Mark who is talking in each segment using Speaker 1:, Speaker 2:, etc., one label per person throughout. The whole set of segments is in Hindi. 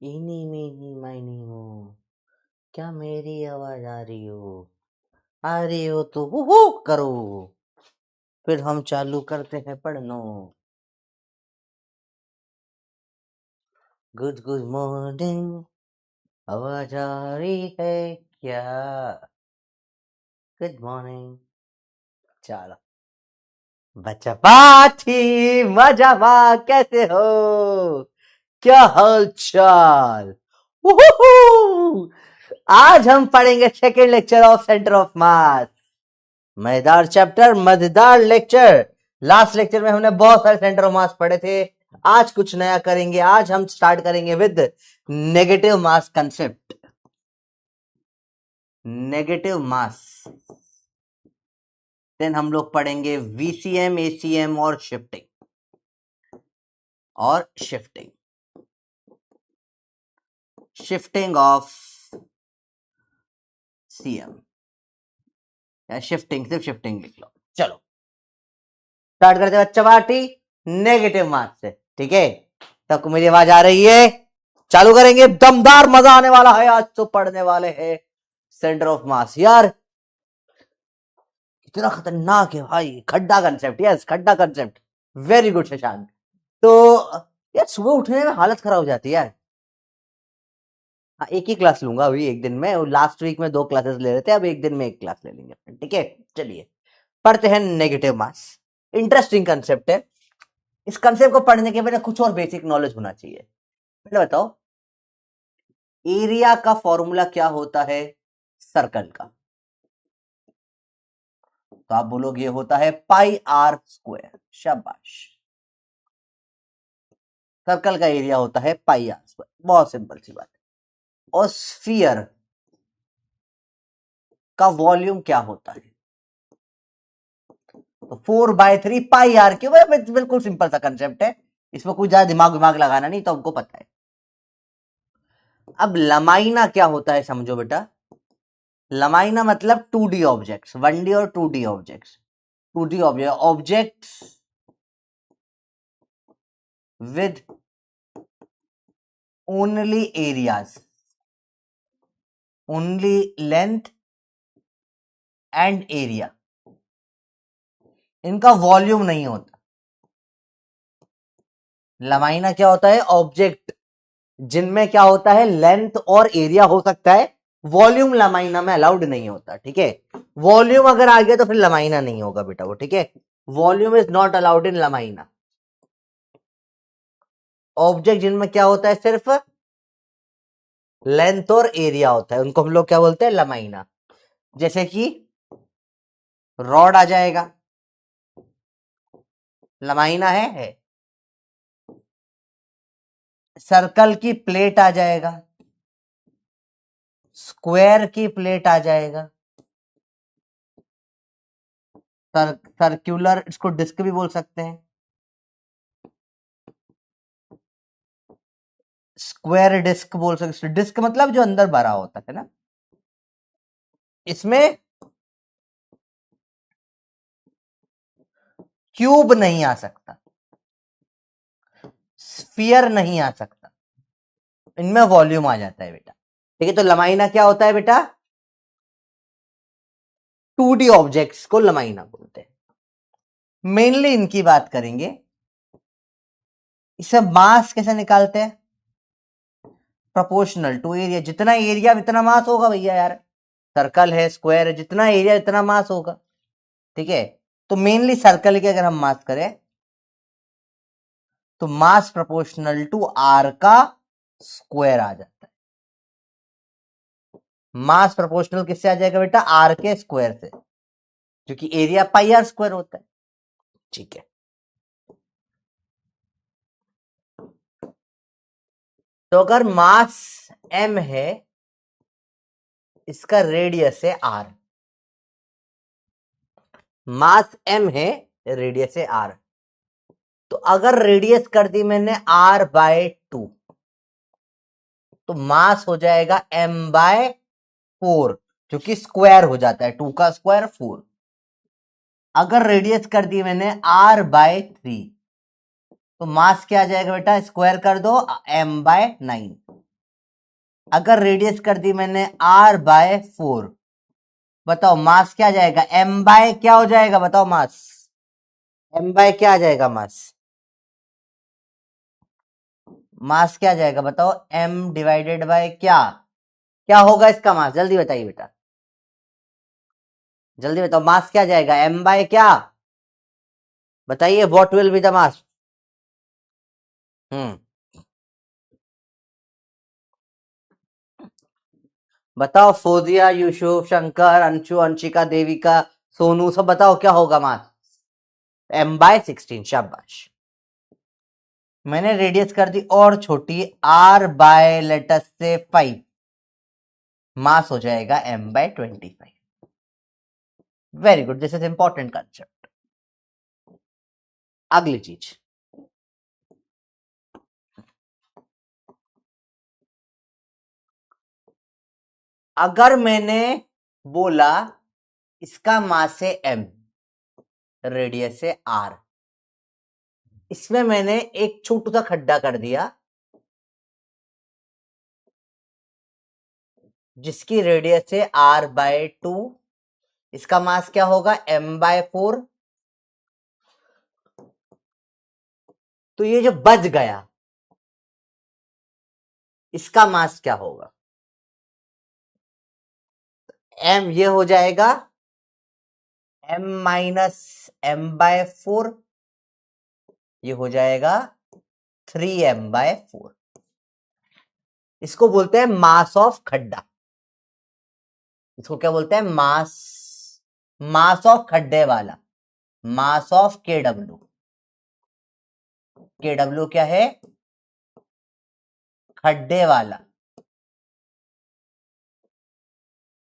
Speaker 1: इनी मीनी माइनी हो, क्या मेरी आवाज आ रही हो तो हु करो, फिर हम चालू करते हैं पढ़नो। गुड गुड मॉर्निंग, आवाज आ रही है क्या? Good morning. चलो बच्चा पाठी मजामा, कैसे हो, क्या हाल चाल? उहुहु! आज हम पढ़ेंगे second lecture of centre of मास, मजेदार चैप्टर, मजेदार लेक्चर। लास्ट लेक्चर में हमने बहुत सारे सेंटर ऑफ मास पढ़े थे। आज कुछ नया करेंगे। आज हम स्टार्ट करेंगे with negative mass concept. Negative mass, then हम लोग पढ़ेंगे वीसीएम, एसीएम और शिफ्टिंग शिफ्टिंग ऑफ सीएम या शिफ्टिंग, सिर्फ शिफ्टिंग लिख लो। चलो स्टार्ट करते हैं बच्चा पार्टी नेगेटिव मास से, ठीक है? तब मेरी आवाज आ रही है? चालू करेंगे, दमदार मजा आने वाला है। आज तो पढ़ने वाले हैं सेंटर ऑफ मास। यार कितना खतरनाक है भाई, खड्डा कंसेप्ट। यस, खड्डा कंसेप्ट, वेरी गुड शशांक। तो यार सुबह उठने में हालत खराब हो जाती है यार। हाँ, एक ही क्लास लूंगा अभी एक दिन में। लास्ट वीक में 2 क्लासेस ले रहे थे, अब एक दिन में 1 क्लास ले लेंगे, ठीक है? चलिए पढ़ते हैं नेगेटिव मास। इंटरेस्टिंग कंसेप्ट है। इस कंसेप्ट को पढ़ने के पहले कुछ और बेसिक नॉलेज होना चाहिए। पहले बताओ, एरिया का फॉर्मूला क्या होता है सर्कल का? तो आप बोलोगे ये होता है पाई आर स्क्वायर। शाबाश, सर्कल का एरिया होता है पाई आर स्क्वायर। बहुत सिंपल सी बात है। और स्फीयर का वॉल्यूम क्या होता है? तो 4/3 पाई आर क्यूब। बिल्कुल सिंपल सा कंसेप्ट है, इसमें कोई ज्यादा दिमाग लगाना नहीं, तो हमको पता है। अब लमाइना क्या होता है समझो बेटा। लमाइना मतलब 2D ऑब्जेक्ट्स, 1D और 2D objects. 2D objects with only areas, only length and area, इनका वॉल्यूम नहीं होता। लमाइना क्या होता है? ऑब्जेक्ट जिनमें क्या होता है, लेंथ और एरिया हो सकता है, वॉल्यूम लमाइना में अलाउड नहीं होता, ठीक है? वॉल्यूम अगर आ गया तो फिर लमाइना नहीं होगा बेटा वो, ठीक है? Volume is not allowed in lamina. Object जिनमें क्या होता है, सिर्फ लेंथ और एरिया होता है, उनको हम लोग क्या बोलते हैं? लमाइना। जैसे कि रॉड आ जाएगा, लमाइना है। सर्कल की प्लेट आ जाएगा, स्क्वायर की प्लेट आ जाएगा, सर्कुलर, इसको डिस्क भी बोल सकते हैं। स्क्वायर डिस्क बोल सकते, डिस्क मतलब जो अंदर भरा होता है ना। इसमें क्यूब नहीं आ सकता, स्फीयर नहीं आ सकता, इनमें वॉल्यूम आ जाता है बेटा, ठीक है? तो लमाइना क्या होता है बेटा? 2D ऑब्जेक्ट्स को लमाइना बोलते हैं। मेनली इनकी बात करेंगे। इसे मास कैसे निकालते हैं? Proportional to area. जितना एरिया इतना मास होगा भैया। यार सर्कल है, स्क्वायर है, जितना एरिया इतना मास होगा, ठीक है? तो मेनली सर्कल के अगर हम मास करें तो मास प्रोपोर्शनल टू आर का स्क्वायर आ जाता है। मास प्रोपोर्शनल किससे आ जाएगा बेटा? आर के स्क्वायर से, क्योंकि एरिया पाई आर स्क्वायर होता है, ठीक है? तो अगर मास m है, इसका रेडियस है r। मास m है, रेडियस है r। तो अगर रेडियस कर दी मैंने r/2, तो मास हो जाएगा m/4, क्योंकि स्क्वायर हो जाता है, 2 का स्क्वायर 4। अगर रेडियस कर दी मैंने r/3 तो मास क्या आ जाएगा बेटा, स्क्वायर कर दो m/9। अगर रेडियस कर दी मैंने r/4, बताओ मास क्या आ जाएगा, m बाय क्या हो जाएगा, बताओ मास, m बाय क्या आ जाएगा मास, मास क्या आ जाएगा बताओ, m डिवाइडेड बाय क्या, क्या होगा इसका मास, जल्दी बताइए बेटा, जल्दी बताओ मास क्या आ जाएगा, m बाय क्या, बताइए, what will be the mass. Hmm, बताओ फोजिया, यूसुफ, शंकर, अंशु, अंशिका, देविका, सोनू, सब बताओ क्या होगा मास, m/16। शाबाश। मैंने रेडियस कर दी और छोटी, r/लेटस से 5, मास हो जाएगा m/25। Very good, this is important concept. अगली चीज, अगर मैंने बोला इसका मास है m, रेडियस है r, इसमें मैंने एक छोटा सा खड्डा कर दिया जिसकी रेडियस है r/2, इसका मास क्या होगा, m/4। तो ये जो बच गया इसका मास क्या होगा, m ये हो जाएगा m-m/4, ये हो जाएगा 3m/4। इसको बोलते हैं मास ऑफ खड्डा, इसको क्या बोलते हैं, मास, मास ऑफ खड्डे वाला, मास ऑफ KW। KW क्या है, खड्डे वाला,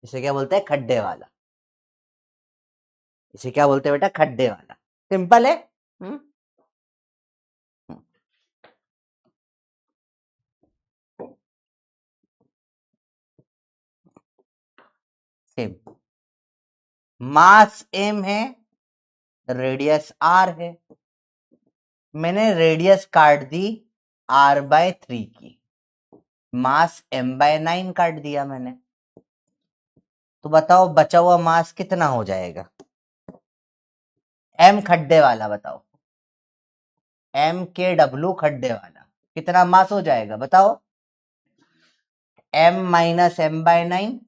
Speaker 1: इसे क्या बोलते हैं, खड्डे वाला, इसे क्या बोलते हैं बेटा, खड्डे वाला। सिंपल है। हम्म, सेम, मास m है, रेडियस r है, मैंने रेडियस काट दी r/3 की, मास m/9 काट दिया मैंने, तो बताओ बचा हुआ मास कितना हो जाएगा, m खड्डे वाला, बताओ MKW खड्डे वाला कितना मास हो जाएगा बताओ, m-m/9,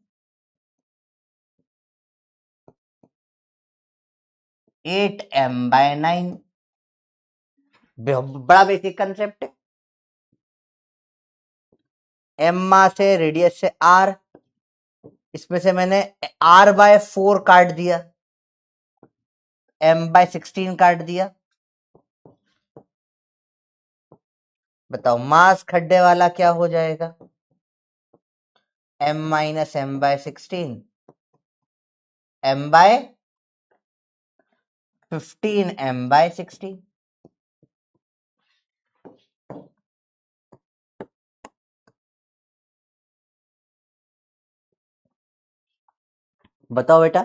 Speaker 1: 8m/9। बड़ा बेसिक कंसेप्ट है। m मास है, रेडियस से r, इसमें से मैंने r/4 काट दिया, m/16 काट दिया, बताओ मास खड्डे वाला क्या हो जाएगा, m-m/16, m/15, m/16। बताओ बेटा।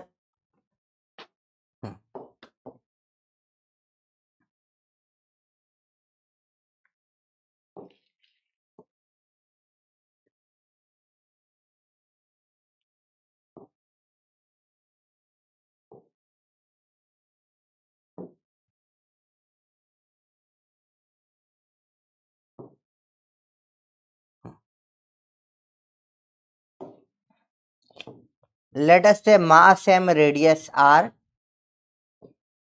Speaker 1: लेट अस से मास m, रेडियस r,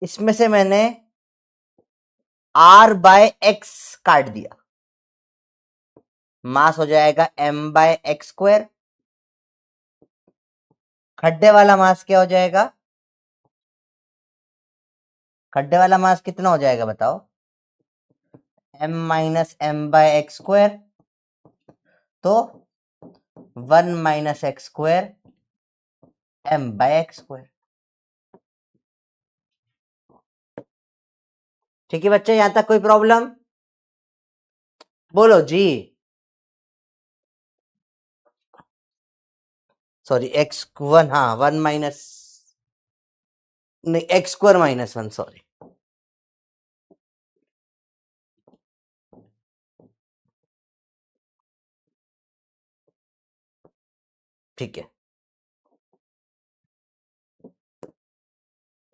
Speaker 1: इसमें से मैंने r/x काट दिया, मास हो जाएगा m/x²। खड्डे वाला मास क्या हो जाएगा, खड्डे वाला मास कितना हो जाएगा बताओ, m-m/x², तो 1 - x² m/x²। ठीक है बच्चे, यहां तक कोई प्रॉब्लम, बोलो जी, सॉरी x1, हाँ 1 - नहीं, एक्स स्क्वायर -1, सॉरी। ठीक है,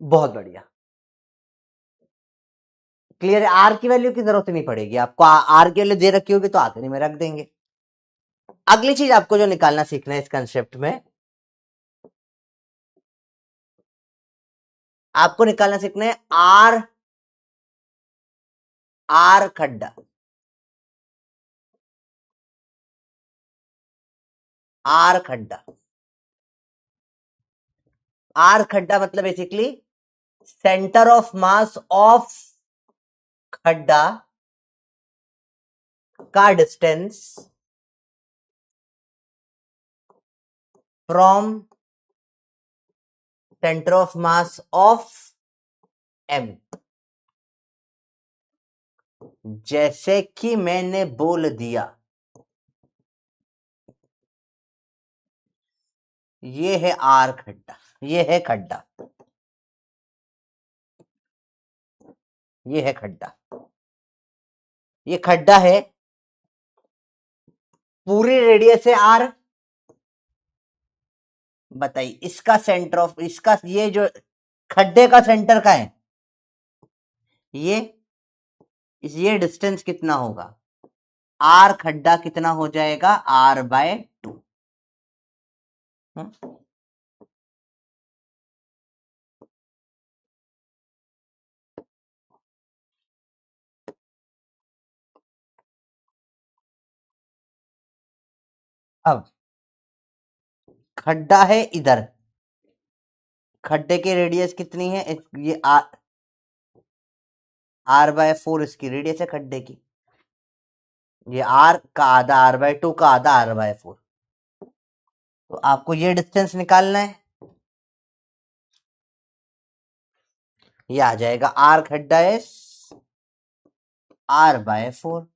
Speaker 1: बहुत बढ़िया। क्लियर है, आर की वैल्यू की जरूरत नहीं पड़ेगी आपको, आर की वैल्यू दे रखी होगी तो आखिरी में रख देंगे। अगली चीज आपको जो निकालना सीखना है इस कंसेप्ट में, आपको निकालना सीखना है आर, आर खड्डा, आर खड्डा। आर खड्डा मतलब basically centre of mass of खड्डा का distance from centre of mass of M. जैसे कि मैंने बोल दिया, ये है आर खड्डा, ये है खड्डा, ये है खड्डा, ये खड्डा है, पूरी रेडियस है आर। बताइए इसका सेंटर ऑफ, इसका ये जो खड्डे का सेंटर का है, ये डिस्टेंस कितना होगा, आर खड्डा कितना हो जाएगा, R/2। अब खड्डा है इधर, खड्डे की रेडियस कितनी है, ये R/4 इसकी रेडियस है खड्डे की, ये R का आधा, R/2 का आधा, R/4। तो आपको ये डिस्टेंस निकालना है, ये आ जाएगा R खड्डा है R/4।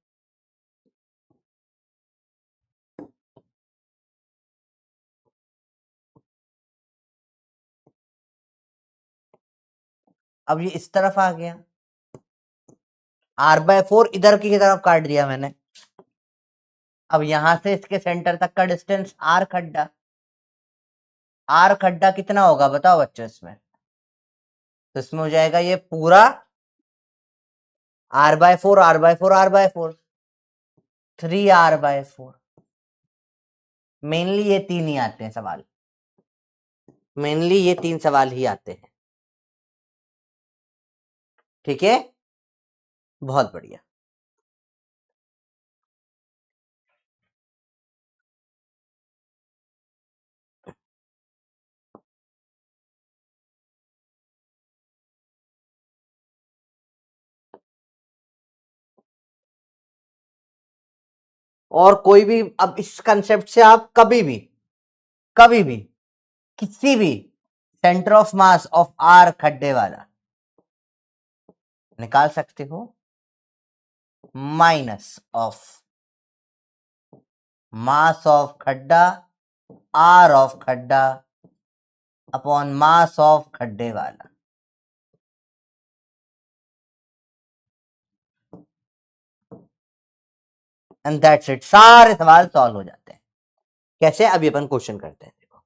Speaker 1: अब ये इस तरफ आ गया, R/4 इधर की तरफ काट दिया मैंने। अब यहां से इसके सेंटर तक का डिस्टेंस R खड्डा, R खड्डा कितना होगा बताओ बच्चों इसमें, तो इसमें हो जाएगा ये पूरा R/4, R/4, R/4, 3R/4। Mainly ये तीन ही आते हैं सवाल, मेनली ये तीन सवाल ही आते हैं। ठीक है, बहुत बढ़िया। और कोई भी, अब इस कंसेप्ट से आप कभी भी किसी भी centre of mass of R खड्डे वाला निकाल सकते हो, माइनस ऑफ मास ऑफ खड्डा, आर ऑफ खड्डा अपॉन मास ऑफ खड्डे वाला। एंड दैट्स इट, सारे सवाल सॉल्व हो जाते हैं। कैसे, अभी अपन क्वेश्चन करते हैं। देखो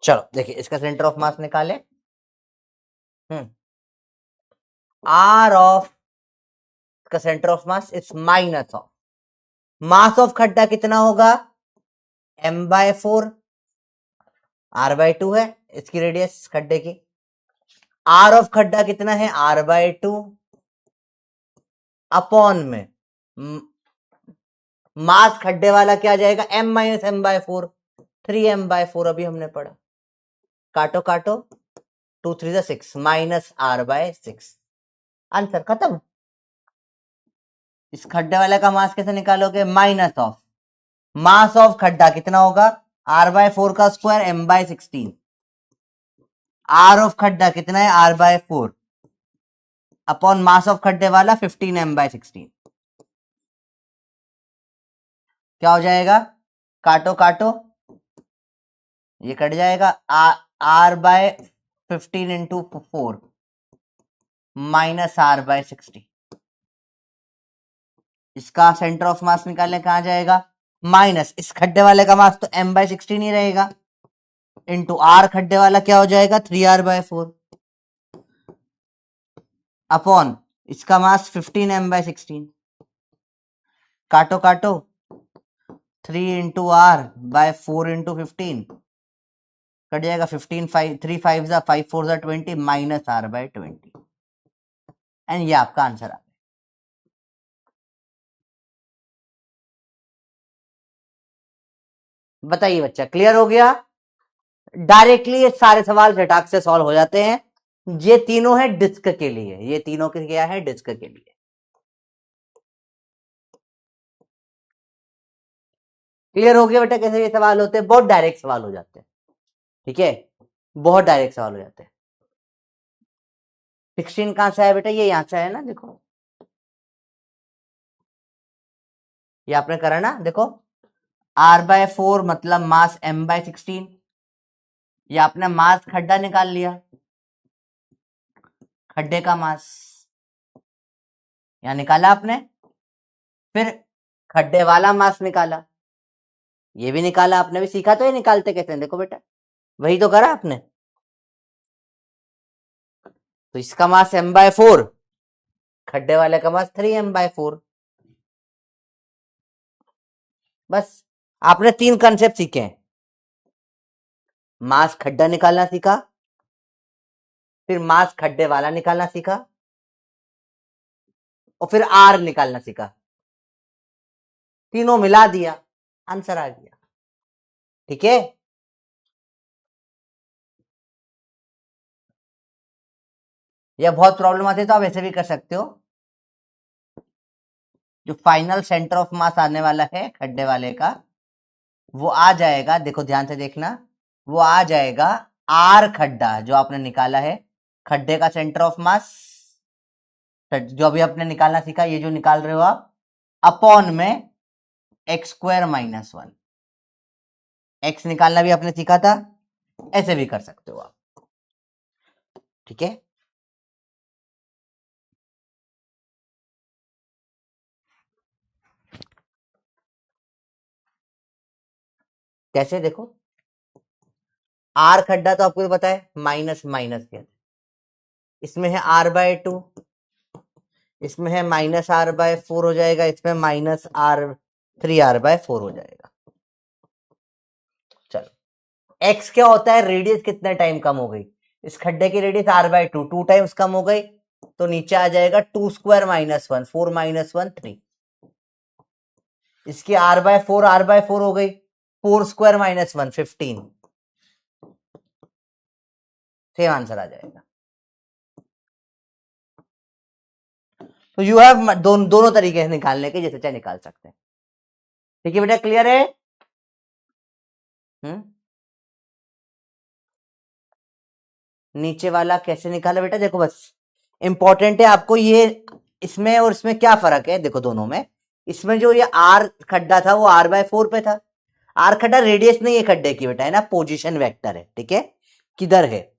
Speaker 1: चलो देखिए, इसका सेंटर ऑफ मास निकाले, आर ऑफ का centre of mass is minus of mass of खड्डा कितना होगा, M/4, R/2 है इसकी रेडियस खड्डे की। आर ऑफ खड्डा कितना है, R/2 अपॉन में मास खड्डे वाला क्या आ जाएगा, m minus M bye 4, 3m/4 अभी हमने पढ़ा। काटो काटो, 2 3 6 माइनस r/6, आंसर खत्म। इस खड्डे वाले का मास कैसे निकालोगे, माइनस ऑफ मास ऑफ खड्डा कितना होगा, r/4 का स्क्वायर m/16, r ऑफ खड्डा कितना है, r/4 अपॉन मास ऑफ खड्डे वाला 15m/16, क्या हो जाएगा, काटो काटो, ये कट जाएगा, r/15 इंटू 4 माइनस r/60। इसका सेंटर ऑफ मास निकालने कहां जाएगा, माइनस इस खड्डे वाले का मास तो m/16 ही रहेगा, इंटू आर खड्डे वाला क्या हो जाएगा, 3r/4 अपॉन इसका मास 15m/16, काटो काटो, 3 into R by 4 into 15 cut जाएगा, 15 5 3 5 जा 5 4 जा 20 माइनस r/20, एंड ये आपका आंसर आ। बताइए बच्चा, क्लियर हो गया। डायरेक्टली ये सारे सवाल झटाक से सॉल्व हो जाते हैं। ये तीनों है डिस्क के लिए, ये तीनों के क्या है, डिस्क के लिए। क्लियर हो गया बेटा कैसे ये सवाल होते हैं, बहुत डायरेक्ट सवाल हो जाते हैं, ठीक है, बहुत डायरेक्ट सवाल हो जाते हैं। 16 कहां से आया बेटा, ये यहां से आया ना, देखो ये आपने करा ना, देखो r/4 मतलब मास m/16, ये आपने मास खड्डा निकाल लिया, खड्डे का मास यहां निकाला आपने, फिर खड्डे वाला मास निकाला, ये भी निकाला आपने, भी सीखा तो ये निकालते कैसे हैं, देखो बेटा वही तो करा आपने। तो इसका मास m/4, खड्डे वाले का मास 3m/4, बस आपने 3 कंसेप्ट सीखे हैं, मास खड्डा निकालना सीखा, फिर मास खड्डे वाला निकालना सीखा, और फिर आर निकालना सीखा, तीनों मिला दिया, आंसर आ गया, ठीक है। या बहुत प्रॉब्लम आती है तो आप ऐसे भी कर सकते हो, जो फाइनल सेंटर ऑफ मास आने वाला है खड्डे वाले का, वो आ जाएगा, देखो ध्यान से देखना, वो आ जाएगा आर खड्डा जो आपने निकाला है, खड्डे का सेंटर ऑफ मास जो अभी आपने निकालना सीखा, ये जो निकाल रहे हो आप, अपॉन में x² - 1, x निकालना भी आपने सीखा था, ऐसे भी कर सकते हो आप, ठीक है। कैसे, देखो आर खड्डा तो आपको पता है माइनस माइनस के, इसमें है r/2, इसमें है -r/4 हो जाएगा, इसमें -3r/4 हो जाएगा। चलो x क्या होता है, रेडियस कितने टाइम कम हो गई, इस खड्डे की रेडियस r/2 2 टाइम्स कम हो गई, तो नीचे आ जाएगा 2² - 1 4 - 1 3, इसकी r/4 हो गई, 4² - 1 15, सेम आंसर आ जाएगा। तो यू हैव दोनों तरीके से निकालने के, जैसे चाहे निकाल सकते हैं, ठीक है बेटा, क्लियर है। नीचे वाला कैसे निकाला बेटा, देखो बस इंपॉर्टेंट है आपको ये, इसमें और इसमें क्या फर्क है, देखो दोनों में, इसमें जो ये आर खड्डा था वो r/4 पे था, आर खड्डा रेडियस नहीं है खड्डे की बेटा, है ना, पोजीशन वेक्टर है, ठीक है, किधर है,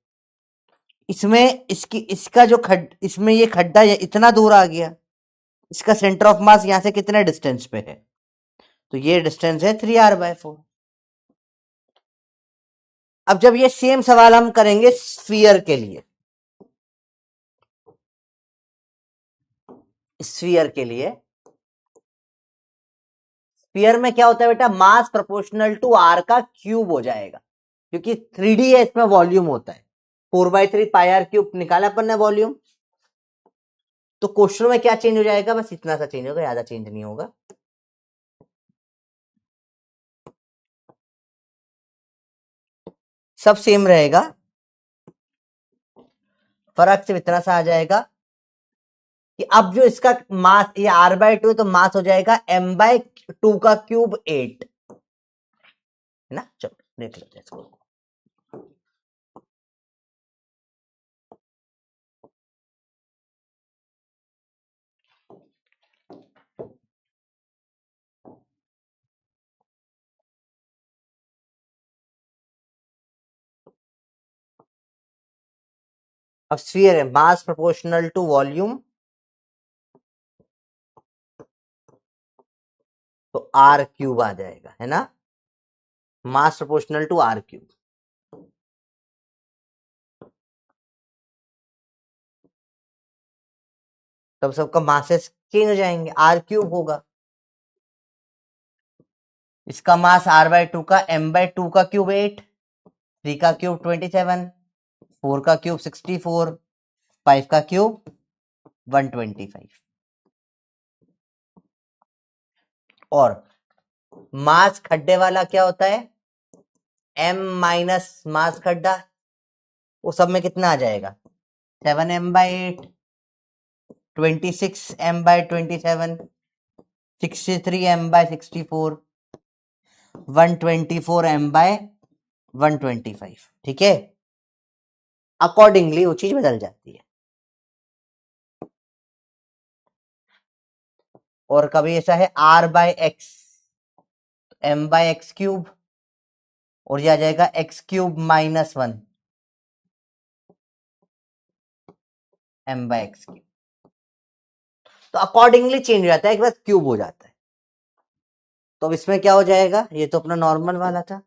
Speaker 1: इसमें इसकी इसका जो इसमें ये खड्डा इतना दूर आ गया, इसका सेंटर ऑफ मास यहां से कितने डिस्टेंस पे है, तो ये डिस्टेंस है 3r/4। अब जब ये सेम सवाल हम करेंगे स्फीयर के लिए, स्फीयर के लिए, स्फीयर में क्या होता है बेटा, मास प्रोपोर्शनल टू आर का क्यूब हो जाएगा, क्योंकि 3D है, इसमें वॉल्यूम होता है, 4/3 πr³ निकाला अपन ने वॉल्यूम, तो क्वेश्चन में क्या चेंज हो जाएगा, बस इतना सा चेंज होगा, ज्यादा चेंज नहीं होगा। सब सेम रहेगा, फर्क सिर्फ इतना सा आ जाएगा कि अब जो इसका मास, ये r/2 है तो मास हो जाएगा m/2 का क्यूब 8, है ना। चलो देख लेते हैं इसको। अब स्फीयर है, मास प्रोपोर्शनल टू वॉल्यूम, तो आर क्यूब आ जाएगा, है ना। मास प्रोपोर्शनल टू आर क्यूब, तब सबका मासेस चेंज हो जाएंगे, आर क्यूब होगा। इसका मास r/2 का m/2 का क्यूब 8, 3 का क्यूब 27, 4 का क्यूब 64, 5 का क्यूब 125। और मास खड्डे वाला क्या होता है, m माइनस मास खड्डा, वो सब में कितना आ जाएगा, 7m/8, 26m/27, 63m/64, 124m/125, ठीक है। अकॉर्डिंगली वो चीज बदल जाती है। और कभी ऐसा है r/x, m/x3, और ये आ जाएगा x³ -1 m/x3, तो अकॉर्डिंगली चेंज हो जाता है, एक बस क्यूब हो जाता है। तो अब इसमें क्या हो जाएगा, ये तो अपना नॉर्मल वाला था,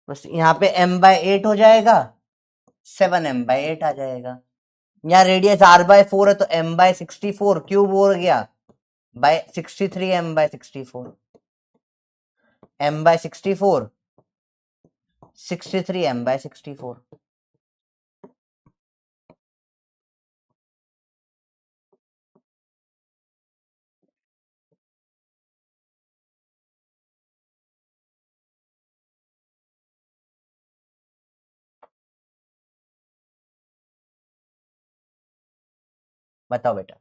Speaker 1: बस यहाँ पे m/8 हो जाएगा, 7m/8 आ जाएगा। यहाँ रेडियस r/4 है तो m/64 क्यूब हो गया बाय 63 m/64, m/64 63 m/64। बताओ बेटा,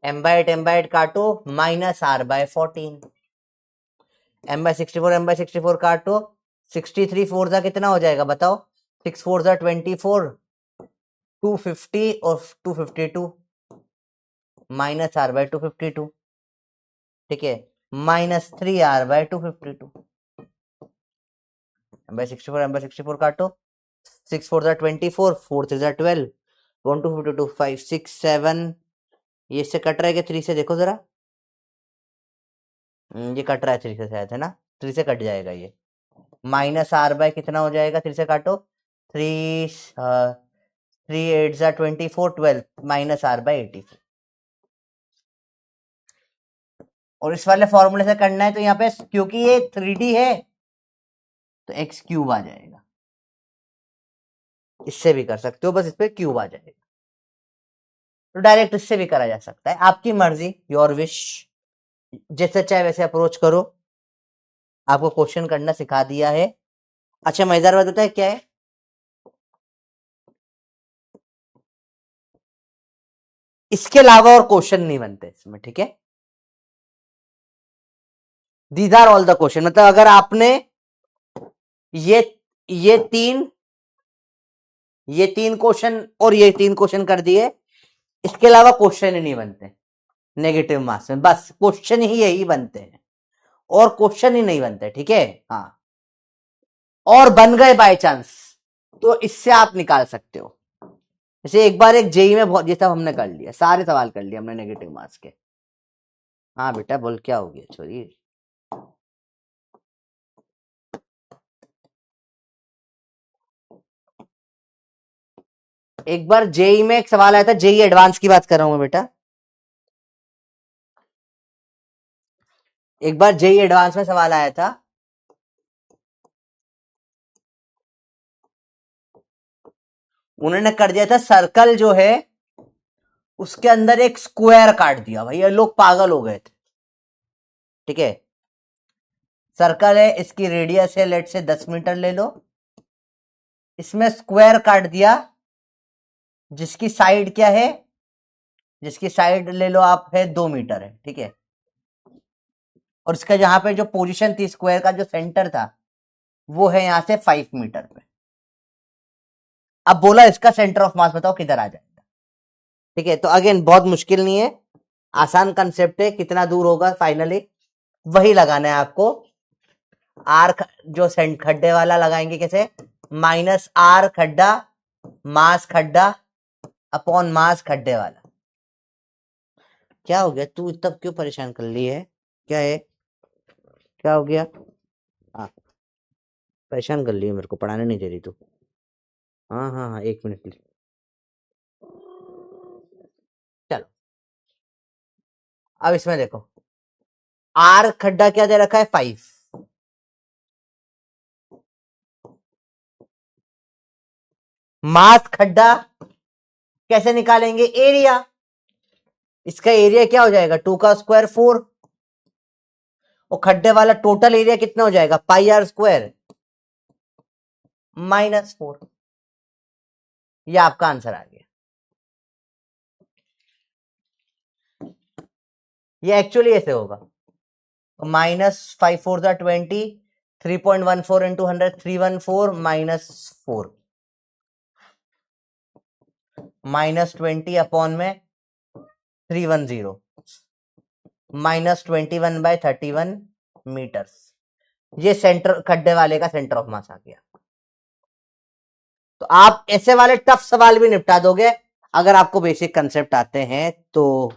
Speaker 1: m/8 काटो, -r/14, m/64 काटो, 63 4 जा कितना हो जाएगा बताओ, 6 4 जा 24, 250 और 252, -r/252, ठीक है, -3r/252, m/64 काटो, 6 4 जा 24, 4 3 जा 12, 1 2 52 5 6 7, ये इससे कट रहा है क्या 3 से, देखो जरा, ये कट रहा है 3 से शायद, है ना, 3 से कट जाएगा ये, -r/ कितना हो जाएगा, 3 से काटो, 3 3 8 जा 24, 12 -r/84। और इस वाले फॉर्मूले से करना है तो यहाँ पे क्योंकि ये 3D है तो x³ आ जाएगा, इससे भी कर सकते हो, बस इस पे क्यूब आ जाएगा। तो डायरेक्ट इससे भी करा जा सकता है, आपकी मर्जी, योर विश, जैसे चाहे वैसे अप्रोच करो। आपको क्वेश्चन करना सिखा दिया है। अच्छा मजेदार बात बताए क्या है, इसके अलावा और क्वेश्चन नहीं बनते इसमें, ठीक है। These are all the question, मतलब अगर आपने ये ये तीन ये तीन क्वेश्चन और ये तीन क्वेश्चन कर दिए, इसके अलावा क्वेश्चन ही नहीं बनते नेगेटिव मार्क्स में, बस क्वेश्चन ही यही बनते हैं और क्वेश्चन ही नहीं बनते, ठीक है। हाँ, और बन गए बाय चांस तो इससे आप निकाल सकते हो। जैसे एक बार एक जेई में बहुत, ये सब हमने कर लिया, सारे सवाल कर लिए हमने नेगेटिव मार्क्स के। हाँ बेटा बोल, क्या हो गया छोरी, एक बार जेई में एक सवाल आया था, जेई एडवांस की बात कर रहा हूं मैं बेटा, एक बार जेई एडवांस में सवाल आया था, उन्होंने कर दिया था सर्कल जो है उसके अंदर एक स्क्वायर काट दिया, भाई ये लोग पागल हो गए थे। ठीक है, सर्कल है, इसकी रेडियस है लेट से 10 मीटर ले लो, इसमें स्क्वायर काट दिया जिसकी साइड क्या है, जिसकी साइड ले लो आप है 2 मीटर है, ठीक है, और इसका जहां पे जो पोजीशन थी स्क्वायर का जो सेंटर था वो है यहां से 5 मीटर पे। अब बोला इसका सेंटर ऑफ मास बताओ किधर आ जाएगा। ठीक है, तो अगेन बहुत मुश्किल नहीं है, आसान कंसेप्ट है, कितना दूर होगा फाइनली वही लगाना है आपको। आर जो खड्डे वाला लगाएंगे कैसे, माइनस आर खड्डा मास खड्डा अपॉन मास खड्डे वाला। क्या हो गया, तू तब क्यों परेशान कर ली है, क्या है, क्या हो गया, हाँ परेशान कर ली है, मेरे को पढ़ाने नहीं दे रही तू। हाँ हाँ हाँ, 1 मिनट प्लीज। चलो अब इसमें देखो, आर खड्डा क्या दे रखा है 5, मास खड्डा कैसे निकालेंगे, एरिया, इसका एरिया क्या हो जाएगा 2 का स्क्वायर 4, और खड्डे वाला टोटल एरिया कितना हो जाएगा पाई आर स्क्वायर -4। ये आपका आंसर आ गया। ये एक्चुअली ऐसे होगा, -5 4 20, 3.14 इंटू 100 314 -4 -20 अपॉन में 310 -21/31 मीटर्स। ये सेंटर खड्डे वाले का सेंटर ऑफ मास आ गया। तो आप ऐसे वाले टफ सवाल भी निपटा दोगे अगर आपको बेसिक कंसेप्ट आते हैं तो।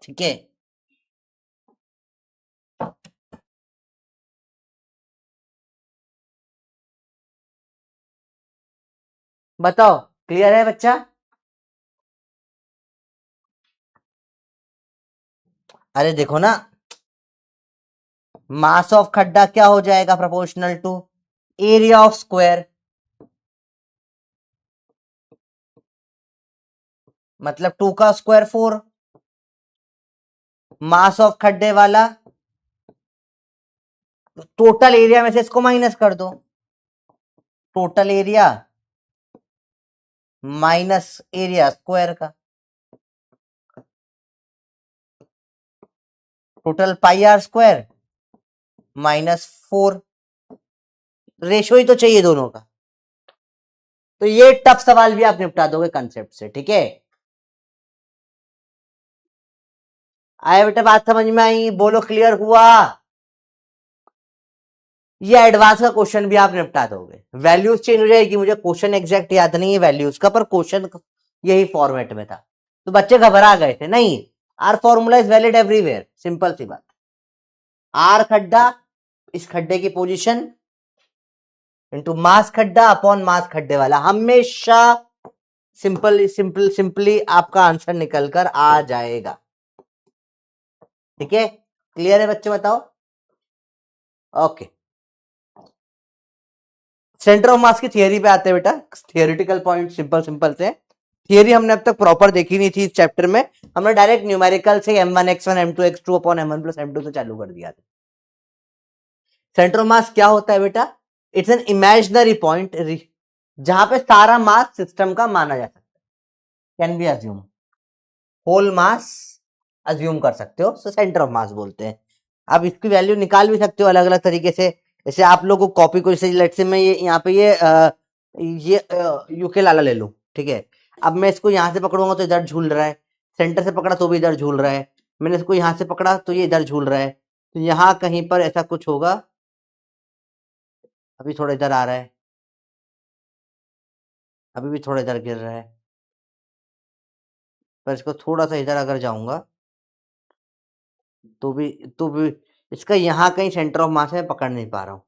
Speaker 1: ठीक है, बताओ क्लियर है बच्चा। अरे देखो ना, मास ऑफ खड्डा क्या हो जाएगा proportional to area of square, मतलब 2 का स्क्वायर 4, मास ऑफ खड्डे वाला टोटल एरिया में से इसको माइनस कर दो, total area minus area square का, total pi r square -4, ratio ही तो चाहिए दोनों का। तो ये टफ सवाल भी आप निपटा दोगे कंसेप्ट से। ठीक है, आया बेटा, बात समझ में आई, बोलो क्लियर हुआ। ये एडवांस का क्वेश्चन भी आप निपटा दोगे, वैल्यूज चेंज हो जाएगी, मुझे क्वेश्चन एग्जैक्ट याद नहीं है वैल्यूज का, पर क्वेश्चन यही फॉर्मेट में था, तो बच्चे घबरा गए थे। नहीं, R formula is valid everywhere, simple सी बात। आर खड्डा, इस खड्डे की पोजीशन इंटू मास खड्डा अपॉन मास खड्डे वाला, हमेशा सिंपली आपका आंसर निकल कर आ जाएगा। ठीक है, क्लियर है बच्चे, बताओ। ओके, सेंटर ऑफ मास की थियरी पे आते हैं बेटा, थियोरिटिकल पॉइंट सिंपल सिंपल से। थियरी हमने अब तक प्रॉपर देखी नहीं थी इस चैप्टर में, हमने डायरेक्ट न्यूमेरिकल से m1x1 m2x2 अपॉन m1+m2 से चालू कर दिया था। सेंटर ऑफ मास क्या होता है बेटा, इट्स एन इमेजिनरी पॉइंट जहां पे सारा मास सिस्टम का माना जा सकता है, can be assume, whole mass assume कर सकते हो, सो सेंटर ऑफ मास बोलते हैं। आप इसकी वैल्यू निकाल भी सकते हो अलग अलग तरीके से, जैसे आप लोग को कॉपी को, जैसे लेट से मैं ये यहाँ पे ये यूके लाला ले लूं, ठीक है, अब मैं इसको यहाँ से पकड़ूंगा तो इधर झूल रहा है, सेंटर से पकड़ा तो भी इधर झूल रहा है, मैंने इसको यहाँ से पकड़ा तो ये इधर झूल रहा है, तो यहाँ कहीं पर ऐसा कुछ होगा, अभी थोड़ा इधर आ रहा है, अभी भी थोड़ा इधर गिर रहा है, पर इसको थोड़ा सा इधर अगर जाऊंगा तो भी इसका यहाँ कहीं सेंटर ऑफ मास है, पकड़ नहीं पा रहा हूँ,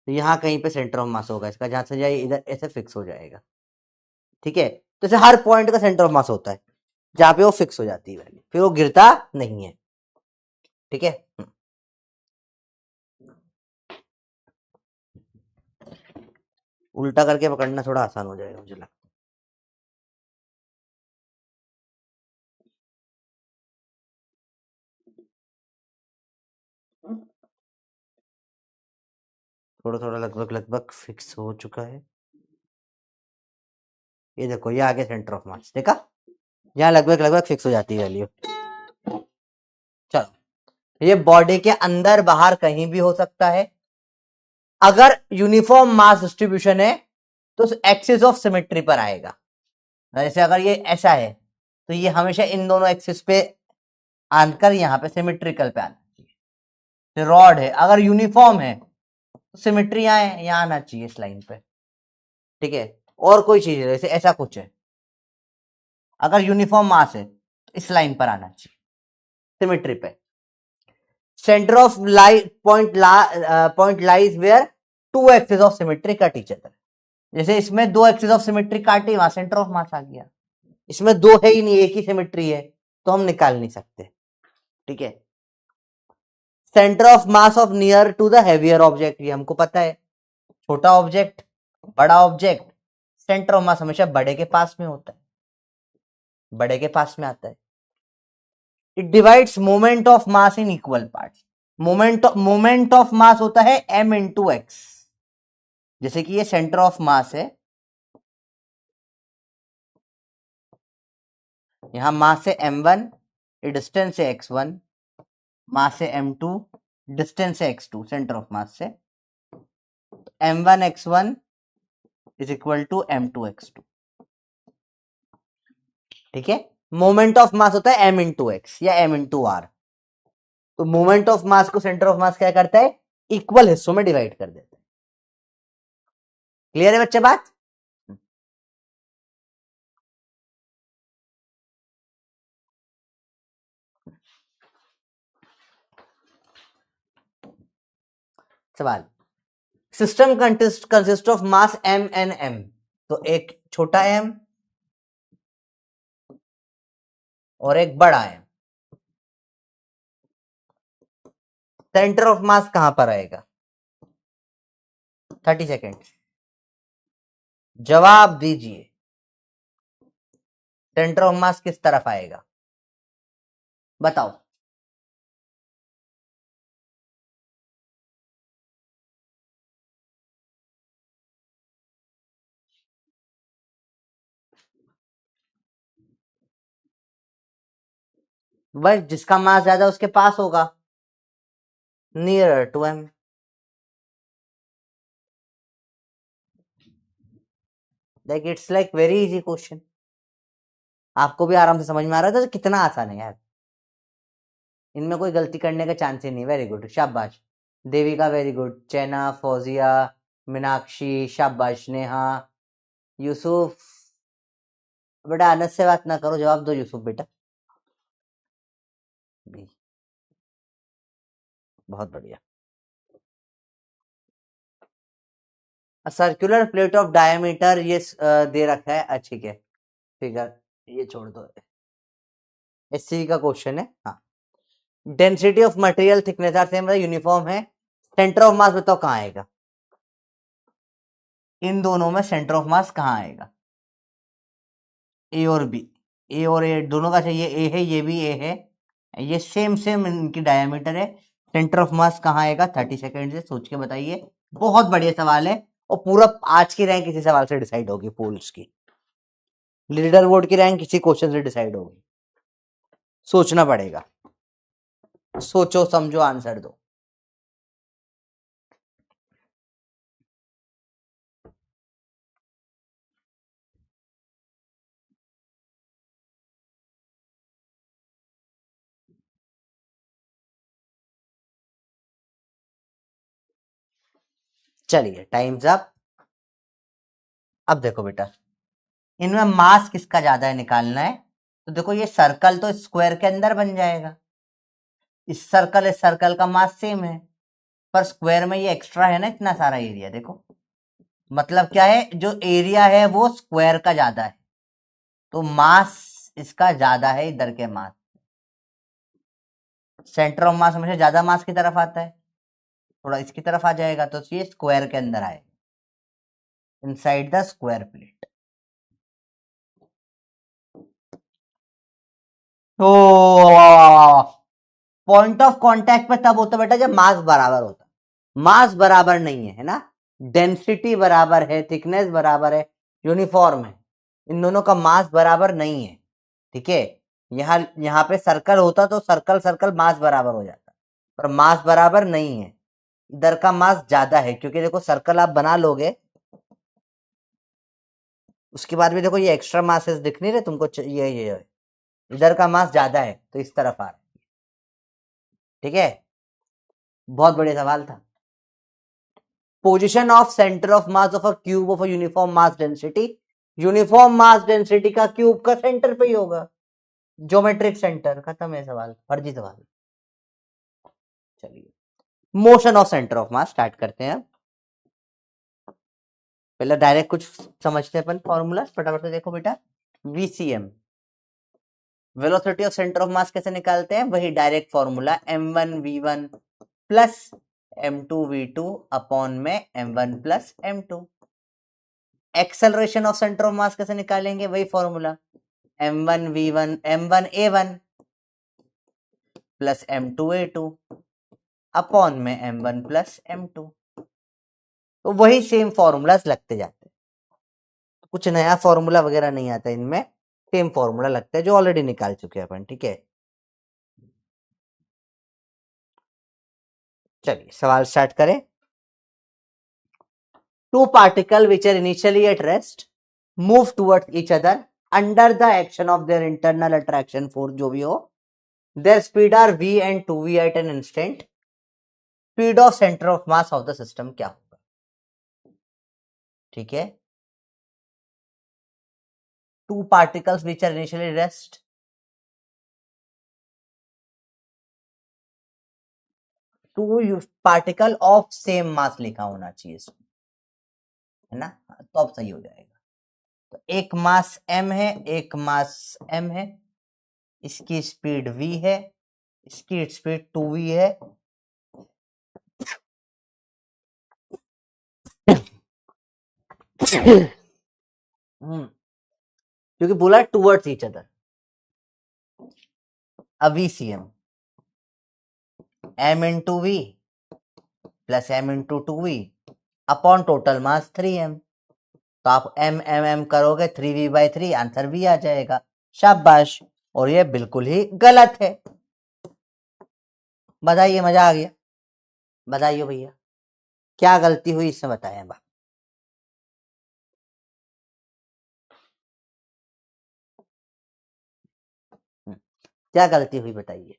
Speaker 1: तो यहाँ कहीं पे सेंटर ऑफ मास होगा इसका, जहां से जाए इधर ऐसे फिक्स हो जाएगा। ठीक है, तो ऐसे हर पॉइंट का सेंटर ऑफ मास होता है जहां पे वो फिक्स हो जाती है वैल्यू, फिर वो गिरता नहीं है। ठीक है, उल्टा करके पकड़ना थोड़ा आसान हो जाएगा मुझे लगता है। थोड़ा थोड़ा लगभग लगभग फिक्स हो चुका है। ये देखो, ये आगे सेंटर ऑफ मास देखा, यहाँ लगभग लगभग फिक्स हो जाती है वैल्यू। चलो, ये बॉडी के अंदर बाहर कहीं भी हो सकता है। अगर यूनिफॉर्म मास डिस्ट्रीब्यूशन है तो एक्सिस ऑफ सिमेट्री पर आएगा। जैसे अगर ये ऐसा है तो ये हमेशा इन दोनों एक्सिस पे आकर यहाँ पे सिमेट्रिकल पे आना चाहिए। रॉड है, अगर यूनिफॉर्म है तो सिमेट्री यहाँ आना चाहिए इस लाइन पे, ठीक है। और कोई चीज है जैसे ऐसा कुछ है, अगर यूनिफॉर्म मास है तो इस लाइन पर आना चाहिए सिमेट्री पे। Centre of point lies where two axis of symmetry cut each other. जैसे इसमें दो एक्सिस ऑफ सिमेट्री काटी, वहां सेंटर ऑफ मास आ गया। इसमें दो है ही नहीं, एक ही सिमेट्री है, तो हम निकाल नहीं सकते, ठीक है। Centre of mass of near to the heavier object, ये हमको पता है। छोटा ऑब्जेक्ट, बड़ा ऑब्जेक्ट, सेंटर ऑफ मास हमेशा बड़े के पास में होता है, बड़े के पास में आता है। It divides moment of mass in equal parts. Moment of mass होता है m इंटू एक्स। जैसे कि ये सेंटर ऑफ मास है, यहां मास है m1, डिस्टेंस है x1, मास है m2, डिस्टेंस है x2 सेंटर ऑफ मास से। m1 x1 is equal to m2 x2, ठीक है। मोमेंट ऑफ मास होता है m इंटू एक्स या m इंटू आर। तो मोमेंट ऑफ मास को सेंटर ऑफ मास क्या करता है, इक्वल हिस्सों में डिवाइड कर देता है। क्लियर है बच्चे बात? सवाल, system consist of mass m and m। तो एक छोटा m और एक बड़ा m। सेंटर ऑफ मास कहां पर आएगा? 30 सेकेंड, जवाब दीजिए। सेंटर ऑफ मास किस तरफ आएगा, बताओ। भाई जिसका मास ज्यादा उसके पास होगा, near to m। Like it's like very easy question. आपको भी आराम से समझ में आ रहा था तो कितना आसान है यार, इनमें कोई गलती करने का चांस ही नहीं। वेरी गुड, शाबाश देविका, वेरी गुड। चैना, फौजिया, मीनाक्षी, शाबाश। नेहा, यूसुफ, बेटा अनस से बात ना करो, जवाब दो यूसुफ बेटा। भी बहुत बढ़िया। सर्कुलर प्लेट ऑफ डायमीटर ये दे रखा है, ठीक है फिगर, ये छोड़ दो, एससी का क्वेश्चन है। हाँ, density of material thickness are same, uniform है। सेंटर ऑफ मास बताओ कहां आएगा, इन दोनों में सेंटर ऑफ मास कहां आएगा? ए और बी, ए और ए दोनों का चाहिए, ए है, ये भी ए है, ये सेम सेम इनकी डायमीटर है। सेंटर ऑफ मास कहां आएगा? 30 सेकेंड से सोच के बताइए। बहुत बढ़िया सवाल है, और पूरा आज की रैंक इसी सवाल से डिसाइड होगी, पोल्स की लीडर बोर्ड की रैंक इसी क्वेश्चन से डिसाइड होगी। सोचना पड़ेगा, सोचो समझो आंसर दो। चलिए टाइम्स अप। अब देखो बेटा, इनमें मास किसका ज्यादा है निकालना है। तो देखो ये सर्कल तो स्क्वायर के अंदर बन जाएगा, इस सर्कल का मास सेम है, पर स्क्वायर में ये एक्स्ट्रा है ना इतना सारा एरिया। देखो मतलब क्या है, जो एरिया है वो स्क्वायर का ज्यादा है, तो मास इसका ज्यादा है इधर के मास। सेंटर ऑफ मास हमेशा ज्यादा मास की तरफ आता है, थोड़ा इसकी तरफ आ जाएगा, तो ये स्क्वायर के अंदर आएगा, इनसाइड द स्क्वायर प्लेट। तो पॉइंट ऑफ कांटेक्ट पे तब होता बेटा जब मास बराबर होता, मास बराबर नहीं है ना, डेंसिटी बराबर है, थिकनेस बराबर है, यूनिफॉर्म है, इन दोनों का मास बराबर नहीं है। ठीक है, यहाँ पे सर्कल होता तो सर्कल सर्कल मास बराबर हो जाता, पर मास बराबर नहीं है, इधर का मास ज्यादा है, क्योंकि देखो सर्कल आप बना लोगे उसके बाद भी देखो ये एक्स्ट्रा मासेस दिख नहीं रहे तुमको, ये इधर का मास ज्यादा है तो इस तरफ आ रहा है। ठीक है, बहुत बढ़िया सवाल था। Position of centre of mass of a cube of a uniform mass density, uniform mass density का क्यूब का सेंटर पे ही होगा, ज्योमेट्रिक सेंटर। खत्म है सवाल, फर्जी सवाल। चलिए motion of centre of mass start करते हैं। पहले डायरेक्ट कुछ समझते हैं अपन फॉर्मूला, फटाफट से देखो बेटा। VCM, velocity of centre of मास कैसे निकालते हैं, वही direct formula, m1v1 plus m2v2 upon में m1 plus m2। Acceleration of centre of मास कैसे निकालेंगे, वही formula, m1v1 m1a1 plus m2a2 upon में m1 प्लस m2। तो वही सेम फॉर्मूलाज लगते जाते हैं, कुछ नया फॉर्मूला वगैरह नहीं आता इनमें, सेम फॉर्मूला लगता है जो ऑलरेडी निकाल चुके हैं अपन। ठीक है, चलिए सवाल स्टार्ट करें। Two particle which are initially at rest move towards each other under the action of their internal attraction force, जो भी हो, their speed are v and 2v at an instant, speed of centre of mass of the system क्या होगा। ठीक है, two particles which are initially rest, two particle of same mass लिखा होना चाहिए इसमें, है ना, तो अब सही हो जाएगा। तो एक मास m है, एक मास m है, इसकी स्पीड v है, इसकी स्पीड 2v है। क्योंकि बोला टूवर्ड्स ईच अदर, अब VCM m into v plus m into 2v upon total mass 3m। तो आप m m m करोगे 3v/3, आंसर v आ जाएगा। शाबाश, और ये बिल्कुल ही गलत है। बताइए, मजा आ गया, बताइए भैया क्या गलती हुई, इससे बताएं बात। क्या गलती हुई बताइए।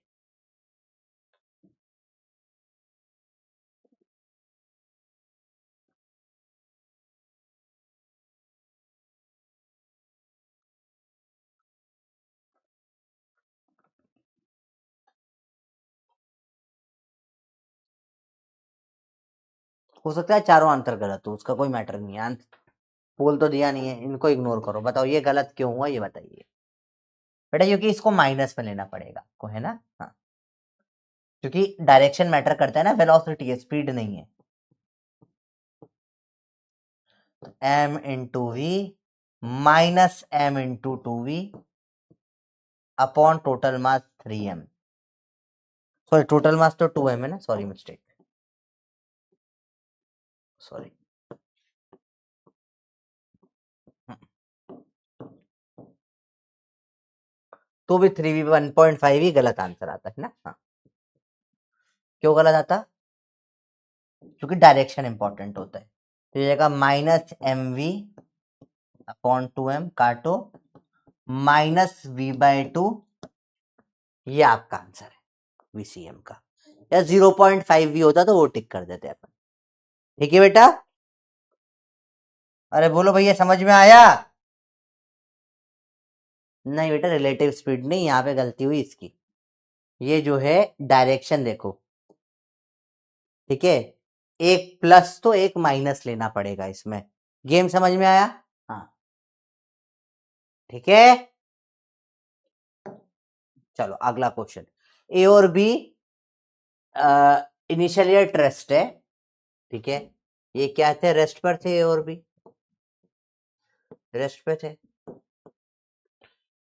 Speaker 1: हो सकता है चारों आंसर गलत हो, उसका कोई मैटर नहीं है, आंसर बोल तो दिया नहीं है, इनको इग्नोर करो। बताओ ये गलत क्यों हुआ, ये बताइए बेटा। क्योंकि इसको माइनस में लेना पड़ेगा आपको, है ना। हाँ, क्योंकि डायरेक्शन मैटर करता है ना, वेलोसिटी है, स्पीड नहीं है। m into V minus m into 2v upon total mass 3m। Sorry, total mass तो 2m है ना, सॉरी मिस्टेक, सॉरी। तो भी 3v 1.5 ही गलत आंसर आता है ना। हाँ, क्यों गलत आता, क्योंकि डायरेक्शन इंपॉर्टेंट होता है। तो ये माइनस mv अपॉन 2m, काटो, माइनस v/2, ये आपका आंसर है VCM का। या 0.5v होता तो वो टिक कर देते अपन। ठीक है बेटा, अरे बोलो भैया समझ में आया। नहीं बेटा, रिलेटिव स्पीड नहीं, यहाँ पे गलती हुई इसकी। ये जो है डायरेक्शन देखो, ठीक है, एक प्लस तो एक माइनस लेना पड़ेगा इसमें। गेम समझ में आया। हाँ ठीक है, चलो अगला क्वेश्चन। ए और बी इनिशियली एट रेस्ट है, ठीक है, ये क्या थे, रेस्ट पर थे, ए और बी रेस्ट पे थे।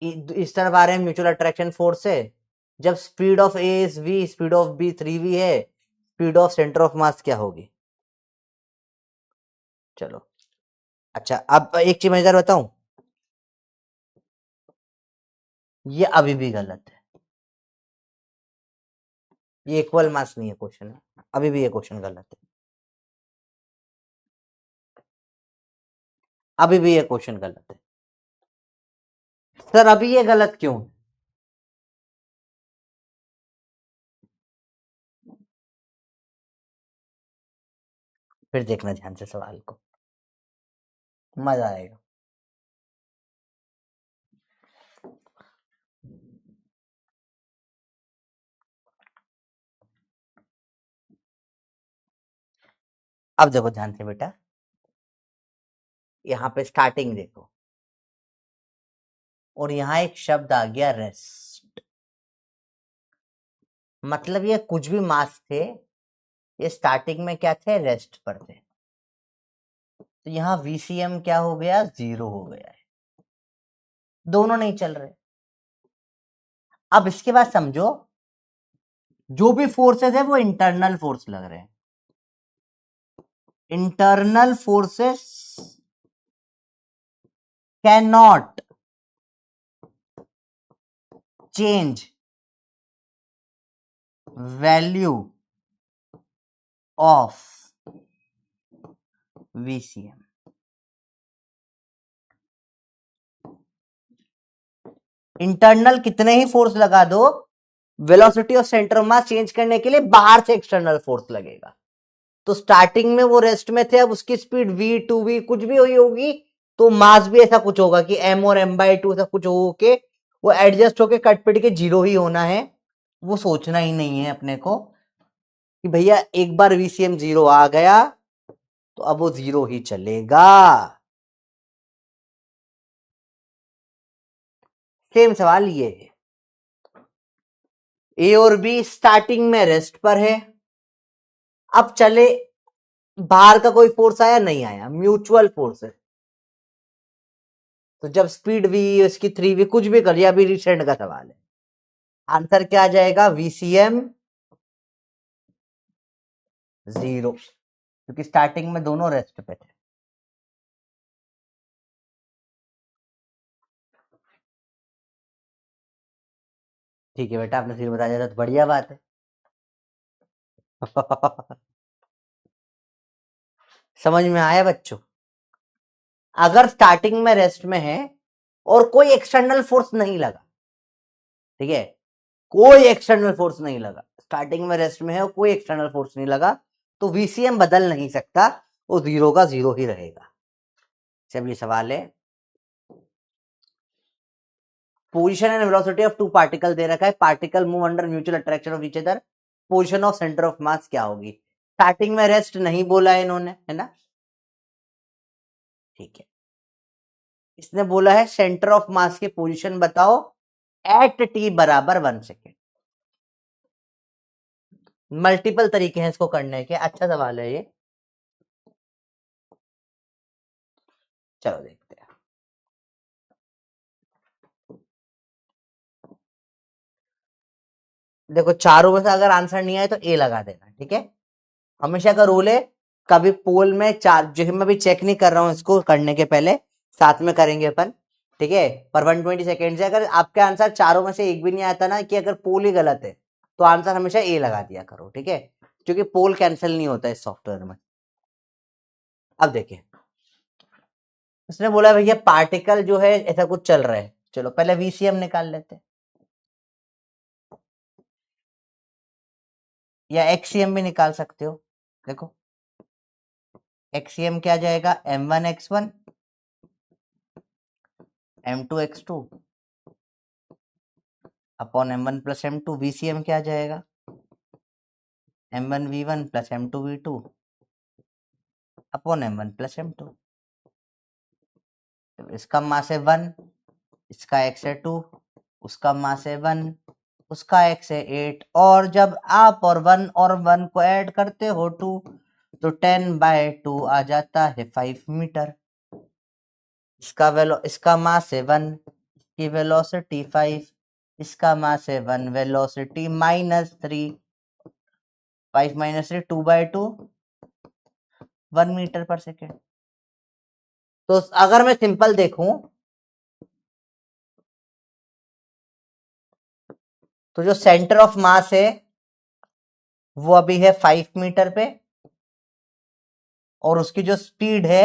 Speaker 1: इस तरफ आ रहे हैं म्यूचुअल अट्रैक्शन फोर्स से। जब speed of A is v, speed of B 3v है, speed of centre of mass क्या होगी? चलो अच्छा, अब एक चीज मैं इधर बताऊं, ये अभी भी गलत है, ये इक्वल मास नहीं है क्वेश्चन, अभी भी ये क्वेश्चन गलत है, अभी भी ये क्वेश्चन गलत है। सर अभी ये गलत क्यों? फिर देखना ध्यान से सवाल को, मजा आएगा। अब देखो ध्यान से बेटा, यहाँ पे स्टार्टिंग देखो, और यहाँ एक शब्द आ गया रेस्ट, मतलब ये कुछ भी मास थे, ये स्टार्टिंग में क्या थे, रेस्ट पर थे, तो यहाँ वीसीएम क्या हो गया, 0 हो गया है, दोनों नहीं चल रहे। अब इसके बाद समझो, जो भी फोर्सेस है वो इंटरनल फोर्स लग रहे हैं, internal forces can not change value of VCM. Internal कितने ही फोर्स लगा दो, velocity of centre of mass change करने के लिए बाहर से एक्सटर्नल फोर्स लगेगा। तो स्टार्टिंग में वो रेस्ट में थे, अब उसकी स्पीड v2v कुछ भी हुई होगी, तो मास भी ऐसा कुछ होगा कि m और m/2 ऐसा कुछ हो के वो एडजस्ट होके कट पिट के 0 ही होना है। वो सोचना ही नहीं है अपने को कि भैया एक बार वीसीएम 0 आ गया तो अब वो 0 ही चलेगा। सेम सवाल ये है, ए और बी स्टार्टिंग में रेस्ट पर है, अब चले, बाहर का कोई फोर्स आया नहीं आया, म्यूचुअल फोर्स है, तो जब स्पीड v इसकी 3v कुछ भी करिए, अभी रिसेंट का सवाल है, आंसर क्या आ जाएगा, वीसीएम 0, क्योंकि स्टार्टिंग में दोनों रेस्ट पे थे। ठीक है बेटा, आपने फिर बता दिया तो बढ़िया बात है। समझ में आया बच्चों? अगर स्टार्टिंग में रेस्ट में है और कोई एक्सटर्नल फोर्स नहीं लगा, ठीक है, कोई एक्सटर्नल फोर्स नहीं लगा, स्टार्टिंग में रेस्ट में है और कोई एक्सटर्नल फोर्स नहीं लगा, तो वीसीएम बदल नहीं सकता, वो 0 का 0 ही रहेगा। चलिए सवाल है, position and velocity of two particle दे रखा है, particle move under mutual attraction of each other, position of centre of mass क्या होगी? स्टार्टिंग में रेस्ट नहीं बोला है इन्होंने, है ना, ठीक है, इसने बोला है सेंटर ऑफ मास की पोजीशन बताओ एट टी बराबर 1 सेकेंड। मल्टीपल तरीके हैं इसको करने के, अच्छा सवाल है ये, चलो देखते हैं। देखो चारों में से अगर आंसर नहीं आए तो ए लगा देना, ठीक है, हमेशा का रूल है, कभी पोल में चार, जो मैं भी चेक नहीं कर रहा हूं इसको करने के पहले, साथ में करेंगे अपन, ठीक है, पर 120 सेकेंड से अगर आपका आंसर चारों में से एक भी नहीं आता ना, कि अगर पोल ही गलत है, तो आंसर हमेशा ए लगा दिया करो, ठीक है, क्योंकि पोल कैंसिल नहीं होता इस सॉफ्टवेयर में। अब देखिए, उसने बोला भैया पार्टिकल जो है ऐसा कुछ चल रहा है, चलो पहले वीसीएम निकाल लेते हैं, या एक्सीएम भी निकाल सकते हो। देखो एक्सीएम क्या जाएगा, m1x1 m2x2 upon m1 plus m2, VCM क्या जाएगा, m1v1 plus m2v2 upon m1 plus m2। तो इसका मास है 1, इसका x है 2, उसका मास है 1, उसका x है 8, और जब आप और 1 को ऐड करते हो 2, तो 10/2 आ जाता है 5 मीटर। इसका मास है 1, इसकी वेलोसिटी 5, इसका मास है 1, वेलोसिटी -3, 5 माइनस 3 2/2 1 मीटर पर सेकेंड। तो अगर मैं सिंपल देखूं तो जो सेंटर ऑफ मास है वो अभी है 5 मीटर पे, और उसकी जो स्पीड है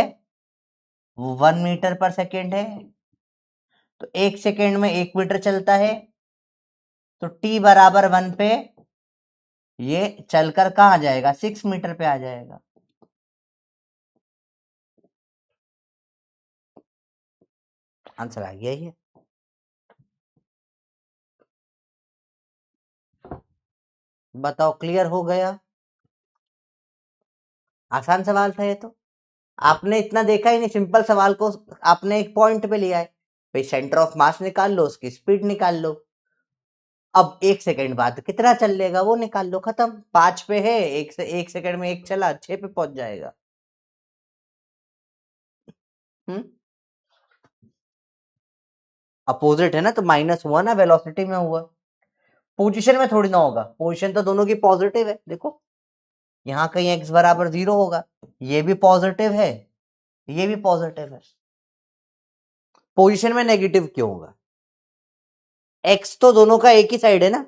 Speaker 1: वो 1 मीटर पर सेकेंड है। तो 1 सेकेंड में 1 मीटर चलता है, तो t बराबर 1 पे ये चलकर कहाँ जाएगा, 6 मीटर पे आ जाएगा। आंसर आ गया ये। बताओ, क्लियर हो गया? आसान सवाल था ये तो। आपने इतना देखा ही नहीं, सिंपल सवाल को आपने एक पॉइंट पे लिया है। भाई सेंटर ऑफ मास निकाल लो, उसकी स्पीड निकाल लो, अब 1 सेकेंड बाद कितना चल लेगा वो निकाल लो, खत्म। 5 पे है, 1 सेकेंड में 1 चला, 6 पे पहुंच जाएगा। अपोजिट है ना, तो माइनस हुआ ना, वेलोसिटी में हुआ, पोजीशन में थोड़ी ना होगा। पोजीशन तो दोनों की पॉजिटिव है, देखो यहाँ कहीं x बराबर 0 होगा, ये भी पॉजिटिव है, ये भी पॉजिटिव है। पोजीशन में नेगेटिव क्यों होगा? x तो दोनों का एक ही साइड है ना,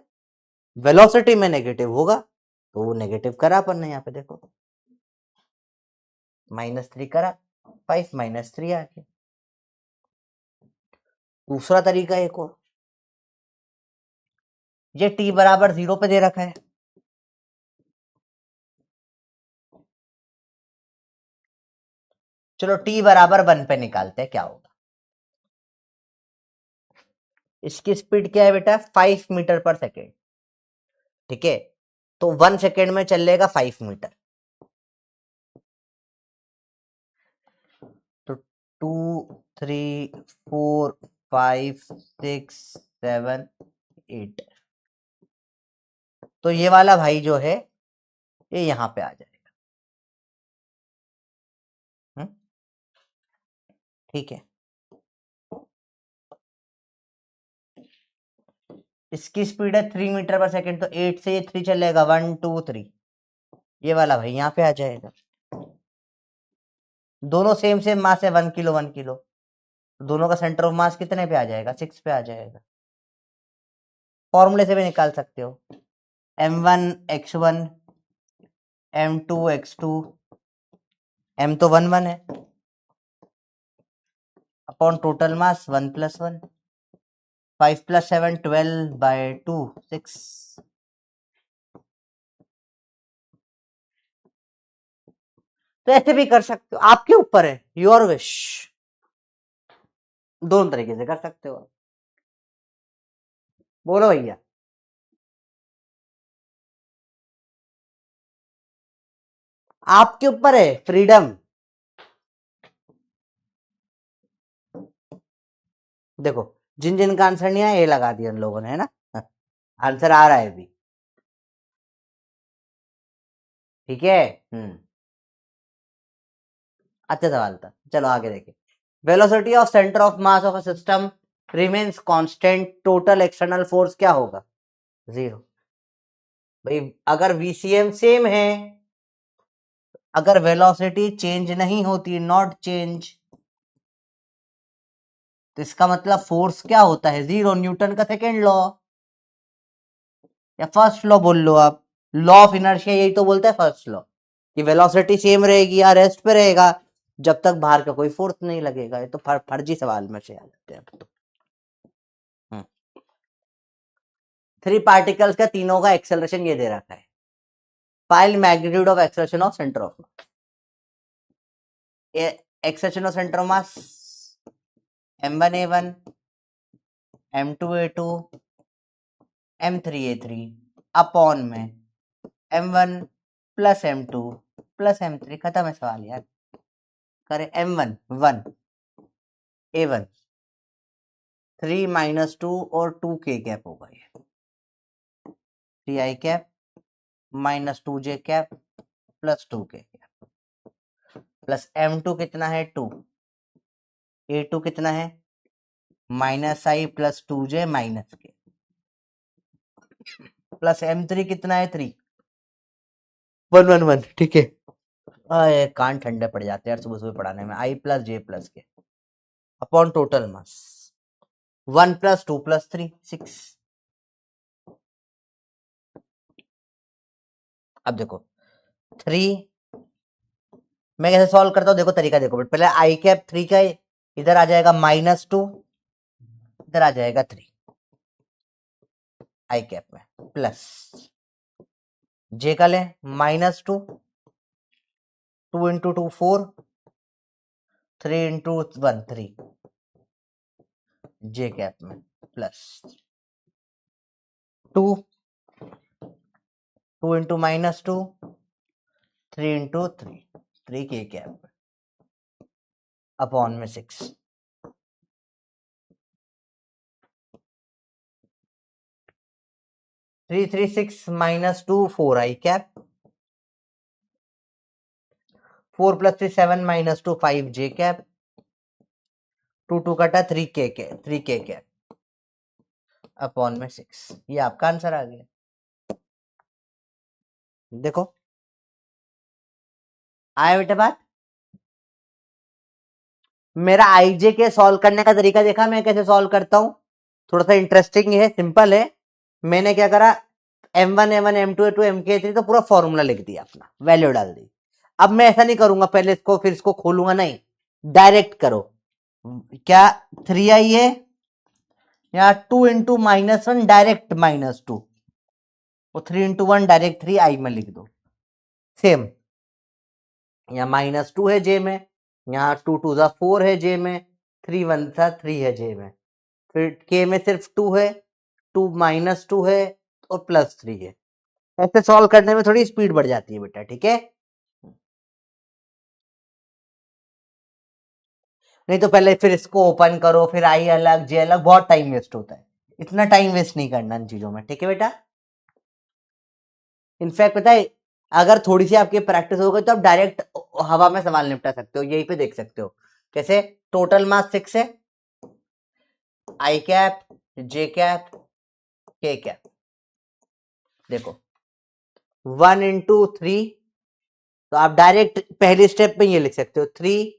Speaker 1: वेलोसिटी में नेगेटिव होगा, तो वो नेगेटिव करा अपन ने यहाँ पे, देखो -3 करा, 5 माइनस 3 आ गया। दूसरा तरीका एक और, ये t बराबर 0 पे दे रखा है, चलो t बराबर 1 पे निकालते हैं क्या होगा। इसकी स्पीड क्या है बेटा, 5 मीटर पर सेकेंड, ठीक है, तो 1 सेकेंड में चल लेगा 5 मीटर, तो 2 3 4 5 6 7 8, तो ये वाला भाई जो है ये यहां पे आ जाएगा। ठीक है, इसकी स्पीड है 3 मीटर पर सेकेंड, तो 8 से ये 3 चलेगा, 1 2 3, ये वाला भाई यहाँ पे आ जाएगा। दोनों सेम सेम मास है, 1 किलो 1 किलो, दोनों का सेंटर ऑफ मास कितने पे आ जाएगा, 6 पे आ जाएगा। फॉर्मूले से भी निकाल सकते हो, m1 x1 m2 x2, m तो 1 1 है, अपॉन टोटल मास 1 + 1, 5 + 7 12/2 6। तो ऐसे भी कर सकते हो, आपके ऊपर है, योर विश, दोनों तरीके से कर सकते हो। बोलो भैया। आपके ऊपर है, फ्रीडम। देखो, जिन जिन का आंसर नहीं आया ये लगा दिया उन लोगों ने, है ना। आंसर आ रहा है अभी, ठीक है। अच्छा सवाल था, चलो आगे देखें। Velocity of centre of mass of a system remains constant, total external force क्या होगा, 0। भाई अगर वीसीएम सेम है, अगर वेलोसिटी चेंज नहीं होती, नॉट चेंज, तो इसका मतलब फोर्स क्या होता है, 0। न्यूटन का सेकेंड लॉ या फर्स्ट लॉ बोल लो आप, लॉ ऑफ इनर्शिया यही तो बोलता है फर्स्ट लॉ, कि वेलोसिटी सेम रहेगी या रेस्ट पे रहेगा जब तक बाहर का कोई फोर्स नहीं लगेगा। ये तो फर्जी सवाल में से आ जाते हैं अब तो। 3 पार्टिकल्स का तीनों का एक्सेलरेशन ये दे रखा है, find magnitude of acceleration of centre of mass. Acceleration of centre of mass m1 a1 m2 a2 m3 a3 upon में m1 + m2 + m3, खत्म है सवाल यार। करें m1 1 a1 3 - 2 और 2 k कैप होगा, ये 3 i cap -2 j cap +2 k cap, plus m2 कितना है 2, a2 कितना है -i + 2j - k, plus m3 कितना है 3, 111, ठीक है। कान ठंडे पड़ जाते हैं यार सुबह सुबह पढ़ाने में। I प्लस J प्लस के अपॉन टोटल मास 1 प्लस 2 प्लस 3 6। अब देखो 3, मैं कैसे सॉल्व करता हूँ देखो तरीका देखो। पहले आई कैप 3 का इधर आ जाएगा -2, इधर आ जाएगा 3 आई कैप में, प्लस जे का लें -2, 2 इंटू 2 4, 3 इंटू 1 3 जे कैप में, प्लस 2 इंटू -2, 3 इंटू 3 के कैप अपॉन में 6। 3 3 6 -2 4 आई कैप, 4 प्लस 3 7 -2 5 जे कैप, 2 2 कटा 3 के कैप अपॉन में 6। ये आपका आंसर आ गया। देखो आया बेटा बात। मेरा आईजे के सॉल्व करने का तरीका देखा मैं कैसे सॉल्व करता हूं, थोड़ा सा इंटरेस्टिंग है, सिंपल है। मैंने क्या करा, m1 m1 m2 m2 mk3 तो पूरा फॉर्मूला लिख दिया, अपना वैल्यू डाल दी। अब मैं ऐसा नहीं करूंगा पहले इसको फिर इसको खोलूंगा, नहीं डायरेक्ट करो। क्या 3i है, यहाँ 2 इंटू -1 डायरेक्ट -2, और 3 इंटू 1 डायरेक्ट 3i में लिख दो। सेम यहाँ -2 है जे में, यहाँ 2 2 जा 4 है जे में, 3 1 था 3 है जे में, फिर के में सिर्फ 2 है, 2 -2 है और +3 है। ऐसे सॉल्व करने में थोड़ी स्पीड बढ़ जाती है बेटा, ठीक है। नहीं तो पहले फिर इसको ओपन करो, फिर आई अलग जे अलग, बहुत टाइम वेस्ट होता है। इतना टाइम वेस्ट नहीं करना इन चीजों में, ठीक है बेटा। इनफैक्ट पता है, अगर थोड़ी सी आपकी प्रैक्टिस हो गई तो आप डायरेक्ट हवा में सवाल निपटा सकते हो, यहीं पे देख सकते हो कैसे। टोटल मास 6 है, आई कैप जे कैप के कैप, देखो 1 इंटू 3, तो आप डायरेक्ट पहले स्टेप में ये लिख सकते हो 3,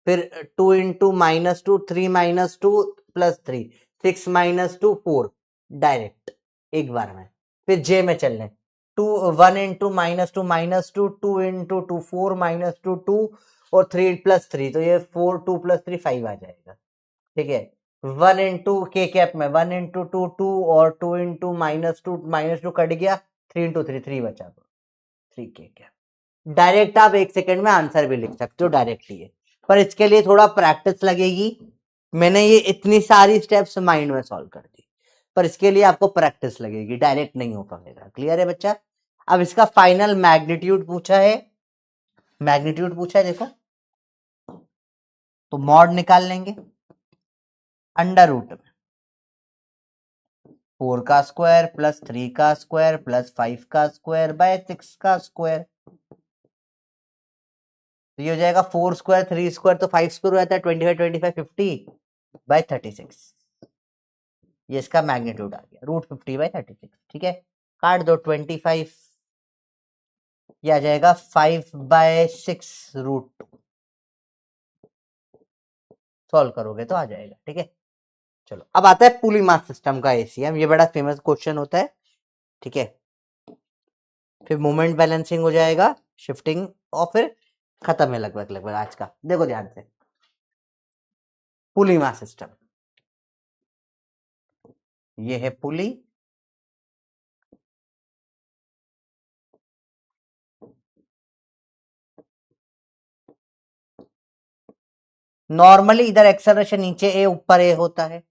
Speaker 1: फिर 2 इंटू -2 3 -2 +3 6 -2 4 डायरेक्ट एक बार में। फिर जे में चल लें 1 इंटू -2 2 इंटू 2 4 -2 2 और 3 +3, तो ये 4 2 +3 5 आ जाएगा, ठीक है। 1 इंटू के कैप में 1 इंटू 2 2 और 2 इंटू -2 कट गया, 3 इंटू 3 3 बचा, 3 के कैप। डायरेक्ट आप 1 सेकंड में आंसर भी लिख सकते हो डायरेक्टली, पर इसके लिए थोड़ा प्रैक्टिस लगेगी। मैंने ये इतनी सारी स्टेप्स माइंड में सॉल्व कर दी, पर इसके लिए आपको प्रैक्टिस लगेगी, डायरेक्ट नहीं हो पाएगा। क्लियर है बच्चा। अब इसका फाइनल मैग्नीट्यूड पूछा है, देखो तो मॉड निकाल लेंगे अंडर रूट में 4 का स्क्वायर प्लस 3 का स्क्वायर प्लस 5 का स्क्वायर बाय 6 का स्क्वायर। तो ये हो जाएगा 4 स्क्वायर 3 स्क्वायर तो 5 स्क्वायर हो जाता है 25 50 बाय 36। ये इसका मैग्नीट्यूड आ गया √50/36, ठीक है। काट दो 25, ये आ जाएगा 5/6√2। सॉल्व करोगे तो आ जाएगा, ठीक है। चलो अब आता है पुली मास सिस्टम का एसीएम, ये बड़ा फेमस क्वेश्चन होता है, ठीक है। फिर मोमेंट बैलेंसिंग हो जाएगा, शिफ्टिंग, और फिर खत्म है लगभग आज का। देखो ध्यान से, पुली मास सिस्टम, ये है पुली, नॉर्मली इधर एक्सेलरेशन नीचे ए ऊपर ए होता है।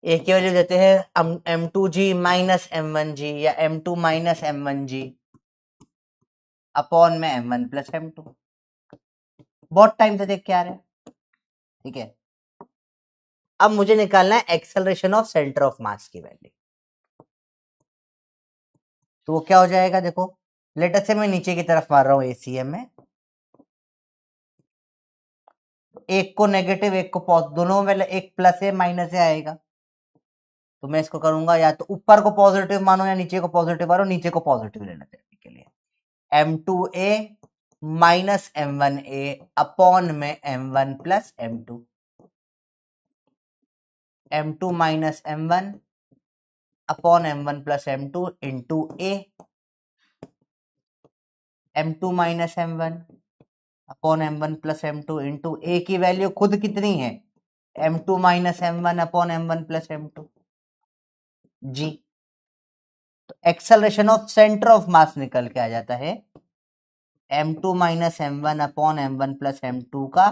Speaker 1: ए की वैल्यू देते हैं m2g माइनस m1g या m2 माइनस m1g अपॉन में m1 प्लस m2। बहुत टाइम से देख के आ रहे हैं, ठीक है। अब मुझे निकालना है एक्सेलरेशन ऑफ सेंटर ऑफ मास की वैल्यू, तो वो क्या हो जाएगा, देखो लेटर से मैं नीचे की तरफ मार रहा हूं एसीएम में, एक को नेगेटिव एक को पॉजिटिव, दोनों में एक प्लस है माइनस है आएगा। तो मैं इसको करूंगा या तो ऊपर को पॉजिटिव मानो या नीचे को पॉजिटिव मानो, नीचे को पॉजिटिव लेना चाहिए, के लिए, m2a माइनस m1a अपॉन में m1 plus m2, m2 minus m1 upon m1 plus m2 into a, m2 minus m1 upon m1 plus m2 into a की वैल्यू खुद कितनी है, m2 minus m1 upon m1 plus m2 g। तो एक्सेलरेशन ऑफ सेंटर ऑफ मास निकल के आ जाता है m2 minus m1 upon m1 plus m2 का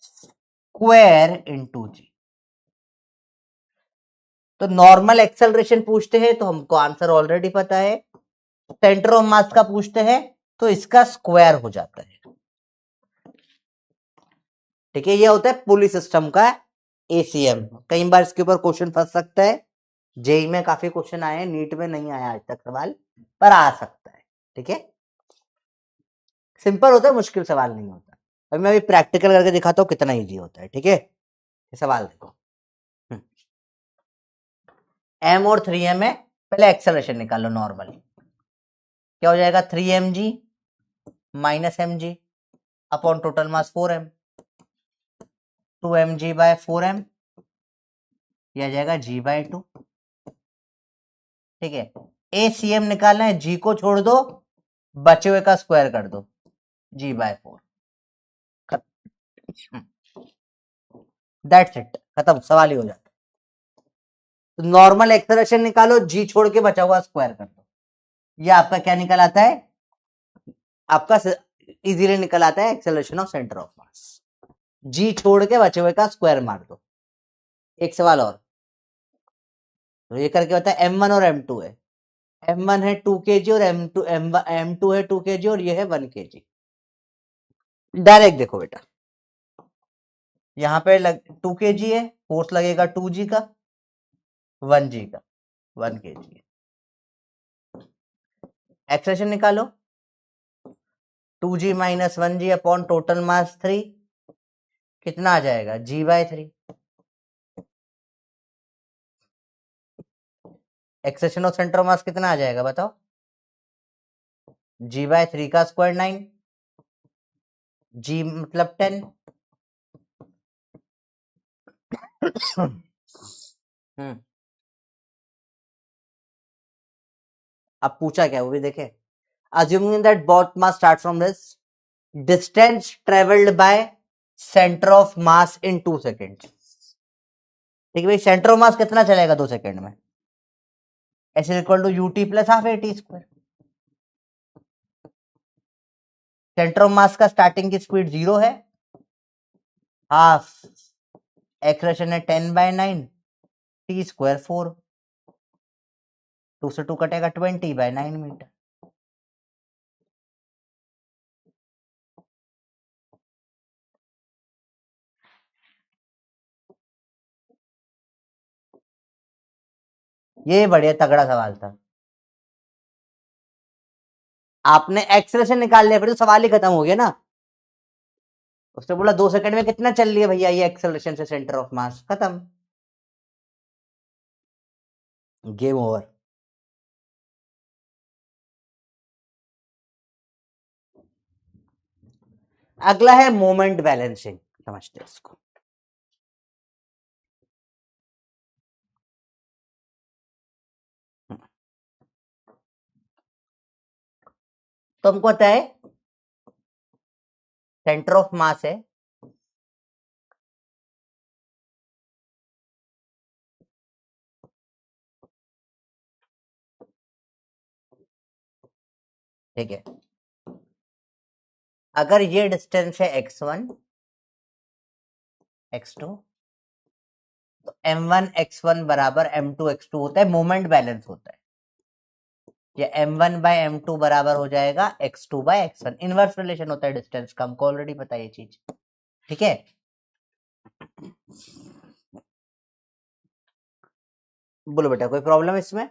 Speaker 1: स्क्वायर इंटू जी। तो नॉर्मल एक्सेलरेशन पूछते हैं तो हमको आंसर ऑलरेडी पता है, सेंटर ऑफ मास का पूछते हैं तो इसका स्क्वायर हो जाता है। ठीक है, ये होता है पुली सिस्टम का एसीएम। कई बार इसके ऊपर क्वेश्चन फंस सकता है, जेई में काफी क्वेश्चन आए हैं, नीट में नहीं आया आज तक सवाल, पर आ सकता है। ठीक है, सिंपल होता है, मुश्किल सवाल नहीं होता। अभी मैं अभी प्रैक्टिकल करके दिखाता हूँ कितना इजी होता है। ठीक है, ये सवाल देखो, m और 3m है, पहले एक्सेलरेशन निकालो नॉर्मल, क्या हो जाएगा 3mg minus mg upon total mass 4m, 2mg by 4m, यह आ जाएगा g बाय 2। ठीक है, ACM निकालना है, g को छोड़ दो, बचे हुए का स्क्वायर कर दो, g बाय 4, दैट्स इट, खत्म, सवाल ही हो जाता है। तो नॉर्मल एक्सेलरेशन निकालो, g छोड़ के बचा हुआ स्क्वायर कर दो, ये आपका क्या निकल आता है, आपका इजीली निकल आता है acceleration of centre of mass. जी छोड़ के बचे हुए का स्क्वायर मार दो। एक सवाल और, तो ये करके होता है m1 और m2 है, m1 है 2 kg और m2 है 2 kg और ये है 1 kg। डायरेक्ट देखो बेटा, यहाँ पे 2 kg है, फोर्स लगेगा 2g का, 1g का, 1 kg। एक्सेलरेशन निकालो, 2g minus 1g upon total मास 3, कितना आ जाएगा g by 3। Acceleration of centre of mass कितना आ जाएगा बताओ, g बाय 3 का स्क्वायर 9, g मतलब 10। अब पूछा क्या वो भी देखे, assuming that both mass start from this distance traveled by center of mass in 2 seconds। ठीक है भाई, सेंटर ऑफ मास कितना चलेगा 2 सेकंड में, S equal to UT plus half A T square. Centre of mass का स्टार्टिंग की स्पीड 0 है, हाफ एक्सेलरेशन है 10/9, टी स्क्वायर 4, 2 से 2 कटेगा 20/9 मीटर। ये बढ़िया तगड़ा सवाल था, आपने एक्सेलरेशन निकाल लिया फिर तो सवाल ही खत्म हो गया ना। उसने बोला 2 सेकंड में कितना चल रही है भैया ये एक्सेलरेशन से सेंटर ऑफ मास, खत्म, गेम ओवर। अगला है मोमेंट बैलेंसिंग, समझते हैं इसको। तो हमको पता है सेंटर ऑफ मास है, ठीक है, अगर ये डिस्टेंस है x1 x2, तो m1 x1 बराबर m2 x2 होता है, मोमेंट बैलेंस होता है। ये m1 बाय m2 बराबर हो जाएगा x2 bye x1, inverse relation होता है डिस्टेंस का, हमको ऑलरेडी पता है ये चीज। ठीक है, बोलो बेटा कोई प्रॉब्लम इसमें,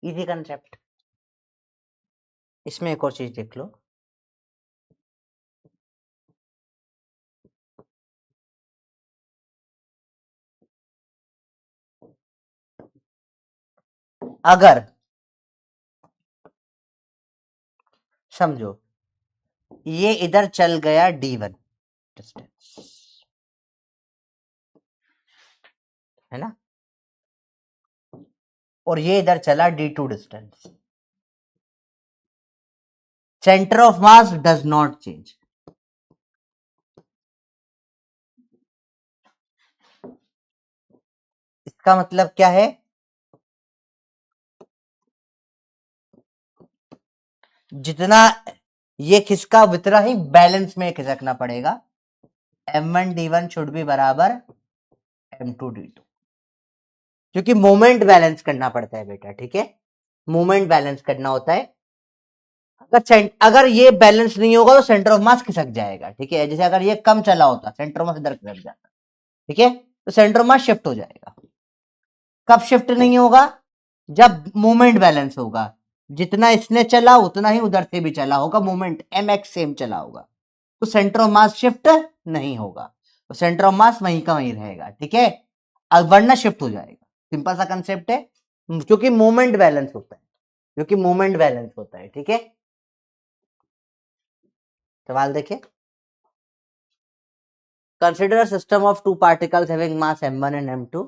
Speaker 1: इजी कंसेप्ट। इसमें एक और चीज देख लो, अगर समझो ये इधर चल गया D1 डिस्टेंस, है ना, और ये इधर चला D2 distance, centre of mass does not change. इसका मतलब क्या है, जितना ये खिसका उतना ही बैलेंस में खिसकना पड़ेगा। M1D1 शुड बी बराबर M2D2, क्योंकि मोमेंट बैलेंस करना पड़ता है बेटा, ठीक है, मोमेंट बैलेंस करना होता है। अगर ये बैलेंस नहीं होगा तो सेंटर ऑफ मास खिसक जाएगा, ठीक है, जैसे अगर ये कम चला होता सेंटर ऑफ मास इधर खिसक जाता, ठीक है, तो सेंटर ऑफ मास शिफ्ट हो जाएगा। कब शिफ्ट नहीं होगा, जब मोमेंट बैलेंस होगा, जितना इसने चला उतना ही उधर से भी चला होगा, मोमेंट mx सेम चला होगा, तो सेंटर ऑफ मास शिफ्ट नहीं होगा, तो सेंटर ऑफ मास वहीं का वहीं रहेगा, ठीक है, वरना शिफ्ट हो जाएगा। सिंपल सा कंसेप्ट है, क्योंकि मोमेंट बैलेंस होता है, क्योंकि मोमेंट बैलेंस होता है, ठीक है। सवाल देखिए, consider a system of two particles having mass m1 and m2.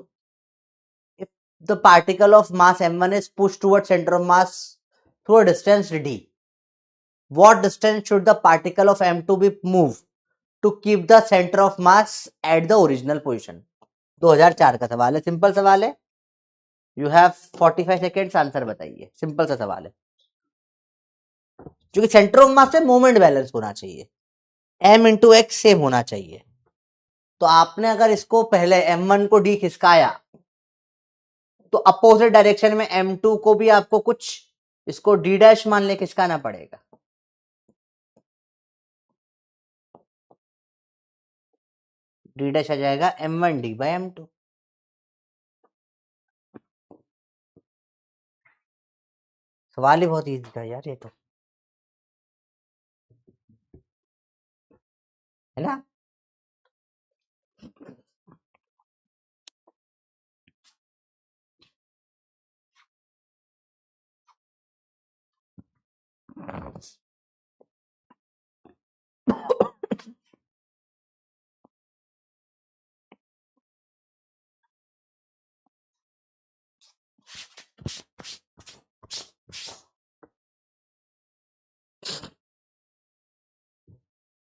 Speaker 1: If the particle of mass m1 is pushed towards center of mass through a distance d, what distance should the particle of m2 be moved to keep the center of mass at the original position? 2004 का सवाल है, सिंपल सवाल है, यू हैव 45 सेकेंड्स, आंसर बताइए, सिंपल सा सवाल है, क्योंकि सेंटर ऑफ मास से मोमेंट बैलेंस होना चाहिए, m इंटू एक्स सेम होना चाहिए। तो आपने अगर इसको पहले m1 को d खिसकाया तो अपोजिट डायरेक्शन में m2 को भी आपको कुछ इसको d डैश मान ले खिसकाना पड़ेगा, d डैश आ जाएगा m1d बाई m2। सवाल ही बहुत इजी था यार ये तो, है ना।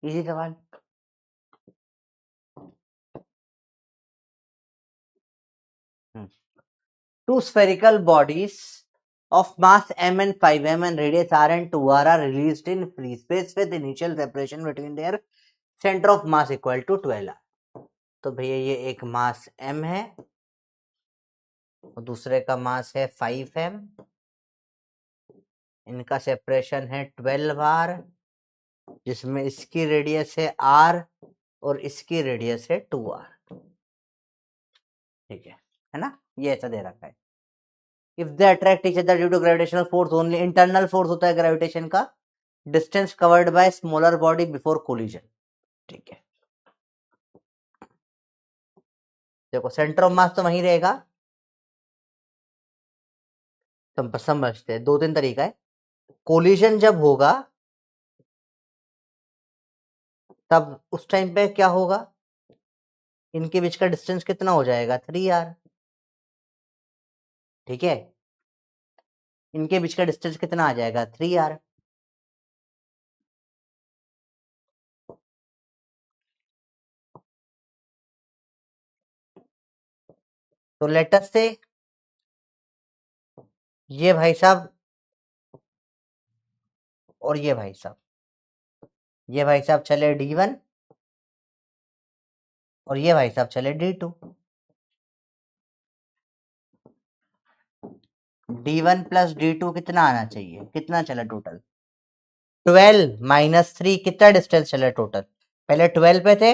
Speaker 1: इजी सवाल। Two spherical bodies of mass m and 5m and radius r and 2r are released in free space with initial separation between their center of mass equal to 12r। तो भैया ये एक मास m है और दूसरे का मास है 5m, इनका सेपरेशन है 12r, जिसमें इसकी रेडियस है r और इसकी रेडियस है 2r, ठीक है ना, ये ऐसा दे रखा है। If they attract each other due to gravitational force only, internal force होता है ग्रेविटेशन का, distance covered by smaller body before collision, ठीक है। देखो सेंटर ऑफ मास तो वहीं रहेगा, तो समझते हैं, दो तीन तरीका है। कोलिजन जब होगा तब उस टाइम पे क्या होगा, इनके बीच का डिस्टेंस कितना हो जाएगा 3r, ठीक है, इनके बीच का डिस्टेंस कितना आ जाएगा 3r। तो लेटर से ये भाई साहब और ये भाई साहब, ये भाई साहब चले d1 और ये भाई साहब चले d2, d1 प्लस d2 कितना आना चाहिए, कितना चला टोटल 12 माइनस 3, कितना डिस्टेंस चला टोटल, पहले 12 पे थे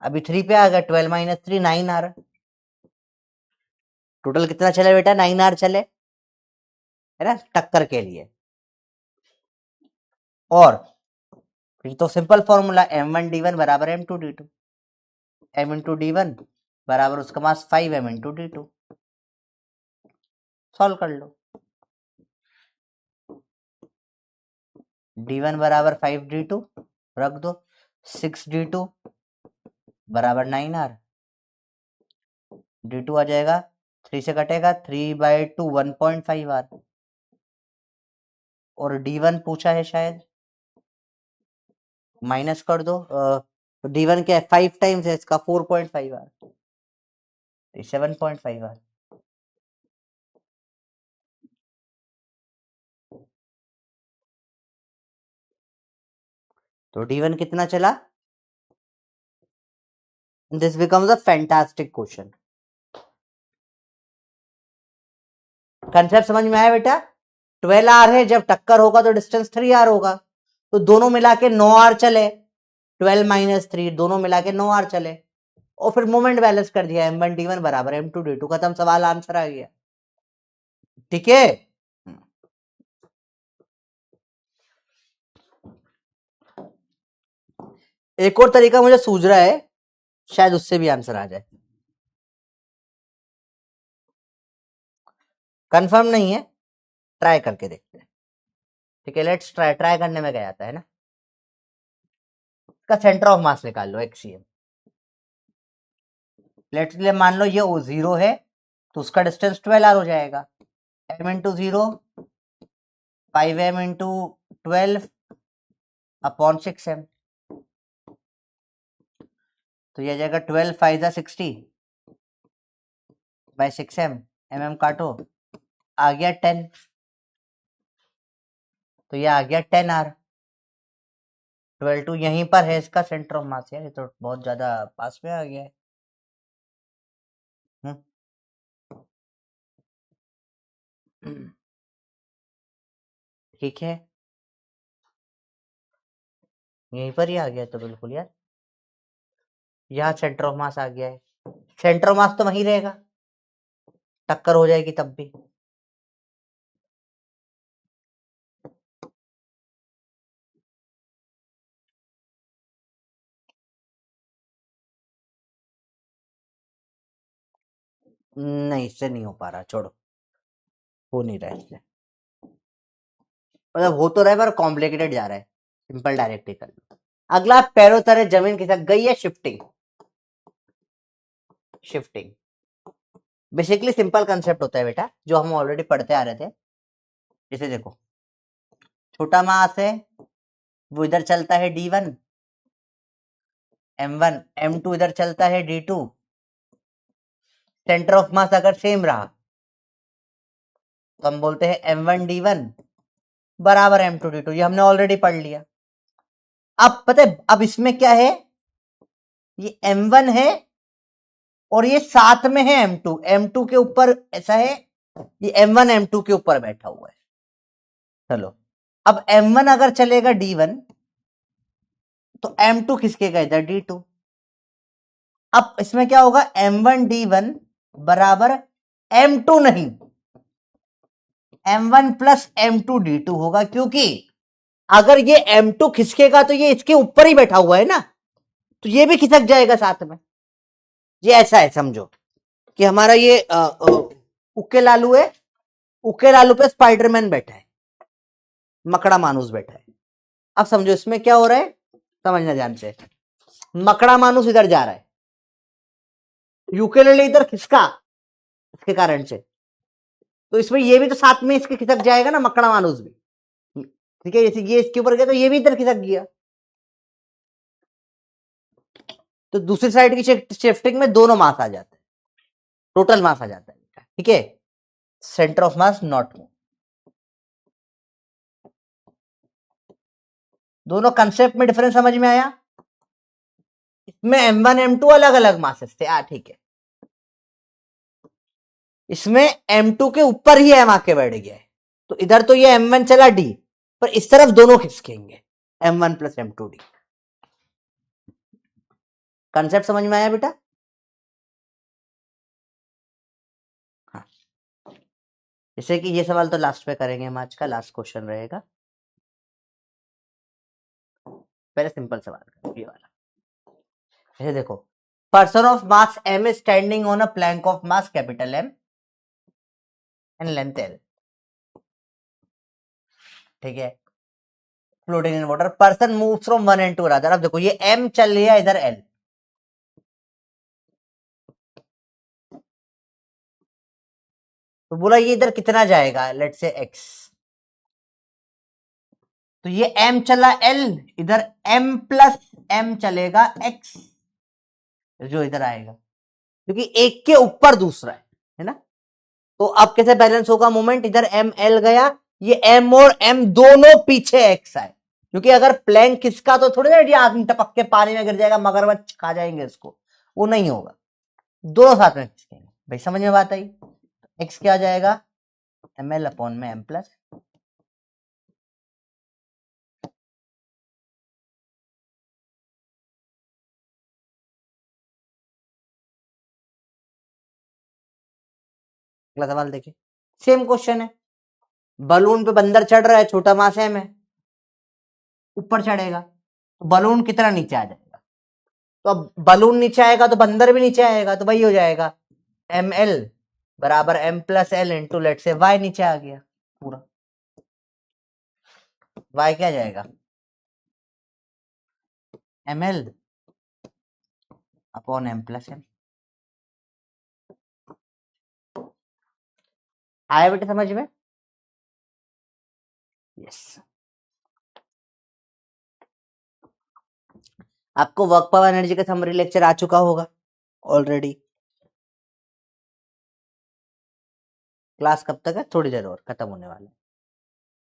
Speaker 1: अभी 3 पे आ गए, 12 माइनस 3 9 आ रहा, टोटल कितना चले बेटा 9r चले, है ना, टक्कर के लिए। और ये तो सिंपल फॉर्मूला m1d1 बराबर m2d2, m इंटू d1 बराबर उसका मास 5m इंटू d2, सॉल्व कर लो। d1 बराबर 5d2 रख दो, 6d2 बराबर 9r, d2 आ जाएगा, 3 से कटेगा, 3/2 1.5r, और d1 पूछा है शायद, माइनस कर दो, d1 क्या है 5 टाइम्स है इसका 4.5r, 7.5r। तो d1 कितना चला? This becomes a fantastic question. Concept समझ में आया बेटा? 12r है, जब टक्कर होगा तो डिस्टेंस 3r होगा, तो दोनों मिला के 9r चले, 12 माइनस 3 दोनों मिला के 9r चले, और फिर मोमेंट बैलेंस कर दिया, m1 d1 बराबर m2 d2, खत्म, सवाल आंसर आ गया। ठीक है, एक और तरीका मुझे सूझ रहा है, शायद उससे भी आंसर आ जाए, कंफर्म नहीं है, ट्राई करके देखते हैं। ठीक है, लेट्स ट्राई, ट्राई करने में क्या आता है ना, इसका सेंटर ऑफ मास निकाल लो, एक्सीएम। लेट्स ले मान लो ये ओ 0 है, तो उसका डिस्टेंस 12r हो जाएगा, m into 0 5m into 12 upon 6m, तो ये जाएगा 12 5 जा 60 बाय 6m, mm काटो, आ गया 10, तो ये आ गया 10r, 12 यहीं पर है इसका सेंटर ऑफ मास, यार ये तो बहुत ज्यादा पास में आ गया है। ठीक है, यहीं पर ही आ गया तो बिल्कुल यार, यहाँ सेंटर ऑफ मास आ गया है, सेंटर ऑफ मास तो वहीं रहेगा, टक्कर हो जाएगी तब भी। नहीं, इससे नहीं हो पा रहा, छोड़ो, हो नहीं रहा इससे, मतलब हो तो रहा है पर कॉम्प्लिकेटेड जा रहा है, सिंपल डायरेक्ट ही कर लो। अगला, पैरों तरह जमीन खिसक गई है, shifting. Shifting basically simple concept होता है बेटा, जो हम ऑलरेडी पढ़ते आ रहे थे। जैसे देखो, छोटा मास है, वो इधर चलता है d1, m1, m2 इधर चलता है d2, सेंटर ऑफ मास अगर सेम रहा तो हम बोलते हैं m1 d1 बराबर m2 d2, ये हमने ऑलरेडी पढ़ लिया। अब पता है अब इसमें क्या है, ये m1 है और ये साथ में है m2, m2 के ऊपर ऐसा है, ये m1 m2 के ऊपर बैठा हुआ है। चलो, अब m1 अगर चलेगा d1 तो m2 खिसकेगा इधर d2, अब इसमें क्या होगा, m1 d1 बराबर m2 नहीं, m1 प्लस m2 d2 होगा, क्योंकि अगर ये m2 खिसकेगा तो ये इसके ऊपर ही बैठा हुआ है ना, तो ये भी खिसक जाएगा साथ में। ये ऐसा है, समझो कि हमारा ये उक्के लालू है, उक्के लालू पे स्पाइडरमैन बैठा है, मकड़ा मानुस बैठा है। अब समझो इसमें क्या हो रहा है, समझना ध्यान से, मकड़ा मानुस इधर जा रहा है, यूकेलेले इधर खिसका इसके कारण से, तो इसमें ये भी तो साथ में इसके खिसक जाएगा ना, मकड़ा मानुस भी। ठीक है, जैसे ये इसके ऊपर गया तो ये भी इधर खिसक गया, तो दूसरी साइड की शिफ्टिंग में दोनों मास आ जाते हैं, टोटल मास आ जाता है। ठीक है, centre of mass not move. दोनों कंसेप्ट में डिफरेंस समझ में आया? इसमें m1 m2 अलग अलग मासेस थे, ठीक है, इसमें m2 के ऊपर ही m आके बैठ गया है, तो इधर तो ये m1 चला d, पर इस तरफ दोनों खिसकेंगे, m1 plus m2 d। Concept समझ में आया बेटा? हाँ, जैसे कि ये सवाल तो लास्ट में करेंगे, हम आज का लास्ट क्वेश्चन रहेगा, पहले सिंपल सवाल ये वाला। जैसे देखो, person of mass m is standing on a plank of mass capital M and length L। ठीक है, floating in water, person move from one end to other. अब देखो ये m चल लिया, इधर l, तो बोला ये इधर कितना जाएगा, लेट से x, तो ये m चला l, इधर m प्लस m चलेगा x, जो इधर आएगा, क्योंकि एक के ऊपर दूसरा है ना। तो अब कैसे बैलेंस होगा मोमेंट, इधर m l गया, ये m और m दोनों पीछे x आए, क्योंकि अगर प्लैंक खिसका तो थोड़ी ना ये आदमी टपक के पानी में गिर जाएगा, मगरमच्छ खा जाएंगे इसको, वो नहीं होगा, दोनों साथ में खिसकेंगे। भाई समझ में बात आई, x क्या आ जाएगा, ml अपॉन में m प्लस, अगला सवाल देखिए, सेम क्वेश्चन है, बलून पे बंदर चढ़ रहा है, छोटा मास m है, ऊपर चढ़ेगा तो बलून कितना नीचे आ जाएगा, तो अब बलून नीचे आएगा तो बंदर भी नीचे आएगा, तो वही हो जाएगा ml बराबर m plus l into let से y, नीचे आ गया पूरा, y क्या जाएगा, ml upon m plus m। आया बेटे समझ में, यस। आपको वर्क पावर एनर्जी का समरी लेक्चर आ चुका होगा ऑलरेडी, क्लास कब तक है, थोड़ी देर और खत्म होने वाला है।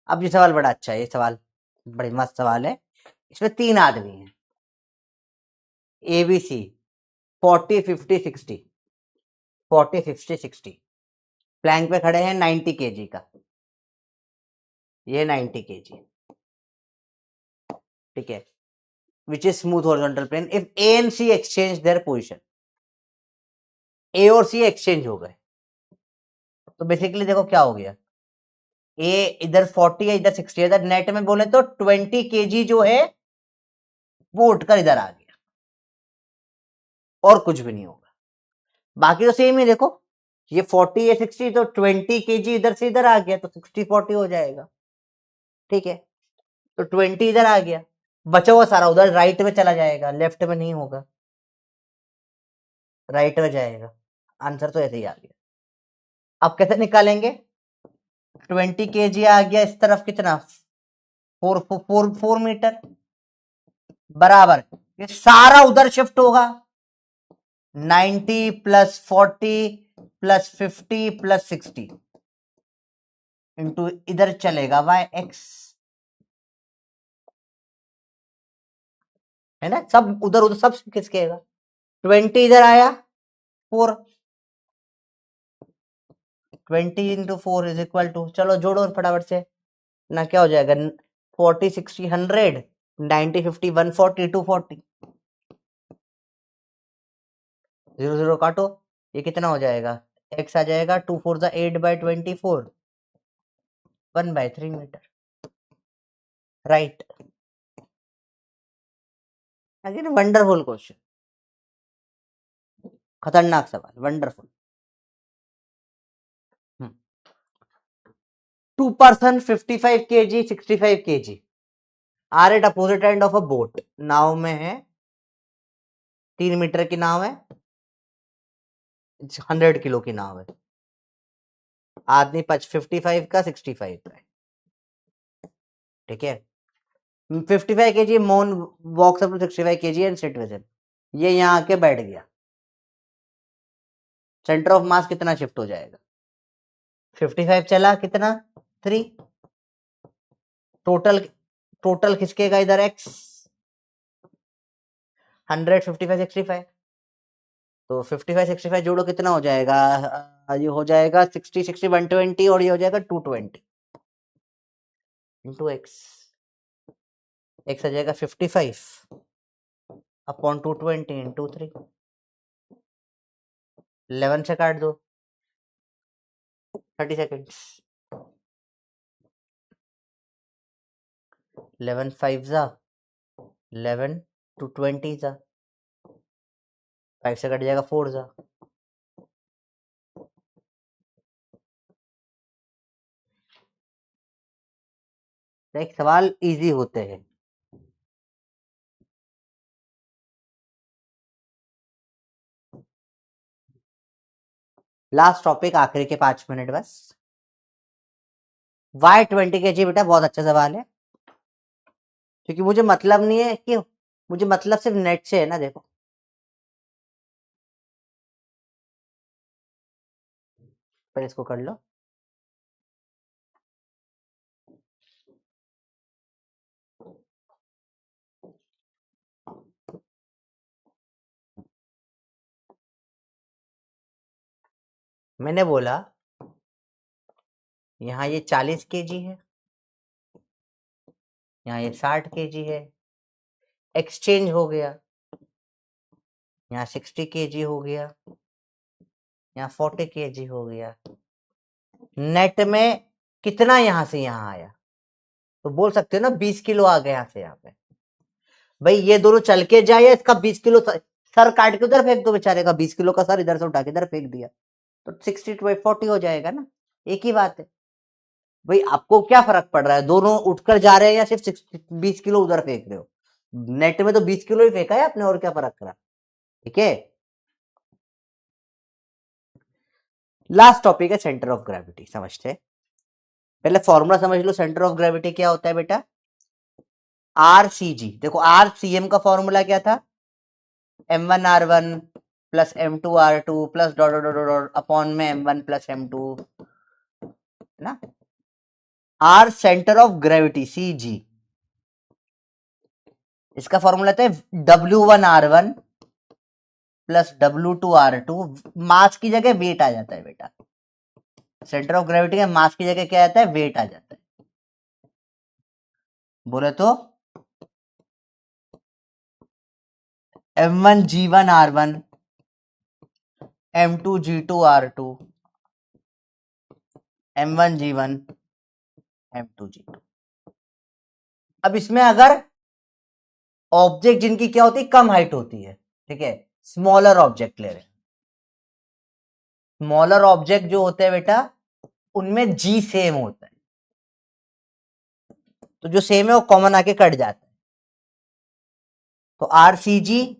Speaker 1: अब ये सवाल बड़ा अच्छा है, ये सवाल बड़ी मस्त सवाल है, इसमें 3 आदमी हैं, ABC 40 50 60, 40 50 60, प्लैंक पे खड़े हैं 90 kg का, ये 90 kg, ठीक है, which is smooth horizontal plane, if A and C exchange their position, A और C एक्सचेंज हो गए, तो बेसिकली देखो क्या हो गया, A इधर 40 है, इधर 60 है, इधर नेट में बोले तो 20 kg जो है वो उठकर इधर आ गया, और कुछ भी नहीं होगा, बाकी तो सेम ही देखो, ये 40 है 60, तो 20 kg इधर से इधर आ गया, तो 60 40 हो जाएगा, ठीक है, तो 20 इधर आ गया, बचा हुआ सारा उधर राइट में चला जाएगा, लेफ्ट में नहीं होगा, राइट में जाएगा, आंसर तो ऐसे ही आ गया। अब कैसे निकालेंगे, 20 kg आ गया इस तरफ, कितना 4 मीटर, बराबर ये सारा उधर शिफ्ट होगा, 90 प्लस 40 प्लस 50 प्लस 60 इंटू इधर चलेगा yx, है ना, सब उधर उधर सब खिसकेगा, 20 इधर आया 4, 20 इंटू 4 इज इक्वल टू, चलो जोड़ो फटाफट से ना, क्या हो जाएगा 40 60 100, 90 50 140 240, 0 0 काटो, ये कितना हो जाएगा, x आ जाएगा 2 4 जा 8 by 24, 1/3 metre, right. Again wonderful question, खतरनाक सवाल, wonderful. 2 person 55 kg 65 kg are at opposite end of a boat, नाव में है, 3 मीटर की नाव है, 100 किलो की नाव है, आदमी 55 का 65 का है, ठीक है, 55 kg man walks up to 65 kg and sit with him, ये यहाँ आके बैठ गया, सेंटर ऑफ मास कितना शिफ्ट हो जाएगा, 55 चला कितना 3, टोटल टोटल खिसकेगा इधर x, 100 55 65, तो 55 65 जोड़ो कितना हो जाएगा, ये हो जाएगा 60 60 120, और ये हो जाएगा 220 इंटू एक्स, एक्स आ जाएगा 55 अपॉन 220 इंटू 3, 11 से काट दो 30 सेकेंड्स, 11 5 जा 11 220 जा 5 से कट जाएगा 4 जा, एक सवाल इजी होते हैं। लास्ट टॉपिक, आखिरी के 5 मिनट बस। वाई 20 kg बेटा बहुत अच्छा सवाल है, क्योंकि मुझे मतलब नहीं है कि मुझे मतलब सिर्फ नेट से है ना। देखो पर इसको कर लो। मैंने बोला यहाँ ये 40 kg है, यहाँ ये 60 kg है, एक्सचेंज हो गया, यहाँ 60 kg हो गया, यहाँ 40 kg हो गया। नेट में कितना यहां से यहां आया, तो बोल सकते हो ना 20 किलो आ गया यहाँ से यहाँ पे। भाई ये दोनों चल के जाए या इसका 20 किलो सर काट के उधर फेंक दो, बेचारे का 20 किलो का सर इधर से उठा के इधर फेंक दिया, तो 60 to 40 हो जाएगा ना, एक ही बात है। भाई आपको क्या फर्क पड़ रहा है, दोनों उठकर जा रहे हैं या सिर्फ 20 किलो उधर फेंक रहे हो? नेट में तो 20 किलो ही फेंका है आपने, और क्या फर्क करा? ठीक है। लास्ट टॉपिक है सेंटर ऑफ ग्रेविटी, समझते हैं। पहले फॉर्मूला समझ लो, सेंटर ऑफ ग्रेविटी क्या होता है बेटा? RCG। देखो RCM का फॉर्मूला क्या था? M1R1 plus M2R2 plus dot dot dot dot upon में M1 प्लस M2, है ना। R centre of gravity CG, इसका फॉर्मूला था W1R1 प्लस W2R2। मास की जगह वेट आ जाता है बेटा, सेंटर ऑफ ग्रेविटी का मास की जगह क्या आता है? वेट आ जाता है। बोले तो M1G1R1 M2G2R2 M1G1 M2G2। अब इसमें अगर ऑब्जेक्ट जिनकी क्या होती है, कम हाइट होती है, ठीक है, स्मॉलर ऑब्जेक्ट ले रहे हैं। स्मॉलर ऑब्जेक्ट जो होते हैं बेटा, उनमें जी सेम होता है, तो जो सेम है वो कॉमन आके कट जाता है, तो RCG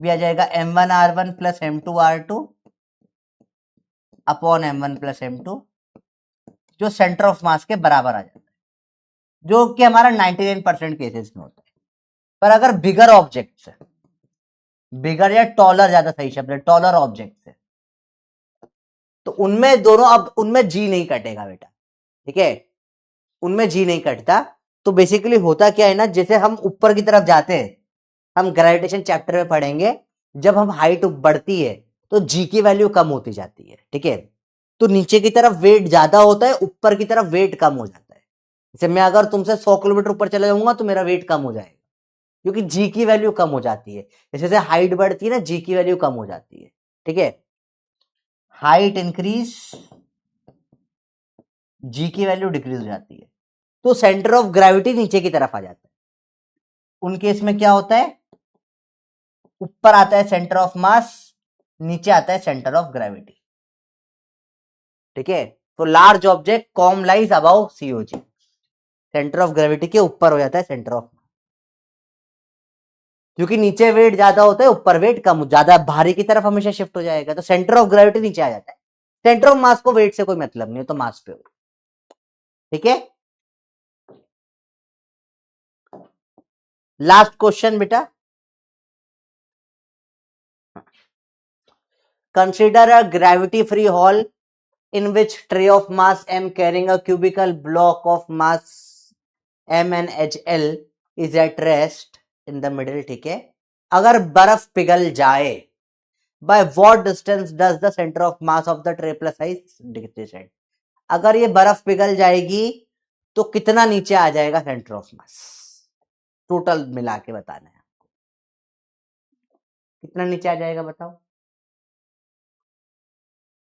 Speaker 1: भी आ जाएगा M1R1 plus M2R2 upon M1 plus M2, जो सेंटर ऑफ मास के बराबर आ जाता है, जो कि हमारा 99% केसेस में होता है। पर अगर बिगर ऑब्जेक्ट है, बिगर या टॉलर ज्यादा सही शब्द है, टॉलर ऑब्जेक्ट है, तो उनमें दोनों, अब उनमें जी नहीं कटेगा बेटा, ठीक है, उनमें जी नहीं कटता। तो बेसिकली होता क्या है ना, जैसे हम ऊपर की तरफ जाते हैं, हम ग्रेविटेशन चैप्टर में पढ़ेंगे, जब हम हाइट बढ़ती है तो जी की वैल्यू कम होती जाती है, ठीक है। तो नीचे की तरफ वेट ज्यादा होता है, ऊपर की तरफ वेट कम हो जाता है। जैसे मैं अगर तुमसे 100 किलोमीटर ऊपर चला जाऊंगा तो मेरा वेट कम हो जाएगा, क्योंकि जी की वैल्यू कम हो जाती है। जैसे हाइट बढ़ती है ना, जी की वैल्यू कम हो जाती है, ठीक है। हाइट इंक्रीज, जी की वैल्यू डिक्रीज हो जाती है, तो सेंटर ऑफ ग्रेविटी नीचे की तरफ आ जाता है। उन केस में क्या होता है, ऊपर आता है सेंटर ऑफ मास, नीचे आता है सेंटर ऑफ ग्रेविटी, ठीक है। तो large object COM lies above COG, centre of gravity के ऊपर हो जाता है सेंटर ऑफ, क्योंकि नीचे वेट ज्यादा होता है, ऊपर वेट कम, ज्यादा भारी की तरफ हमेशा शिफ्ट हो जाएगा, तो सेंटर ऑफ ग्रेविटी नीचे आ जाता है। सेंटर ऑफ मास को वेट से कोई मतलब नहीं है, तो मास पे हो, ठीक है। लास्ट क्वेश्चन बेटा, consider a gravity free hall in which tray of mass m carrying a cubical block of mass m and HL is at rest in the middle, ठीक है। अगर बर्फ पिघल जाए, by what distance does the center of mass of the tray plus size descend? अगर ये बर्फ पिघल जाएगी तो कितना नीचे आ जाएगा सेंटर ऑफ मास, टोटल मिला के बताना है, कितना नीचे आ जाएगा बताओ।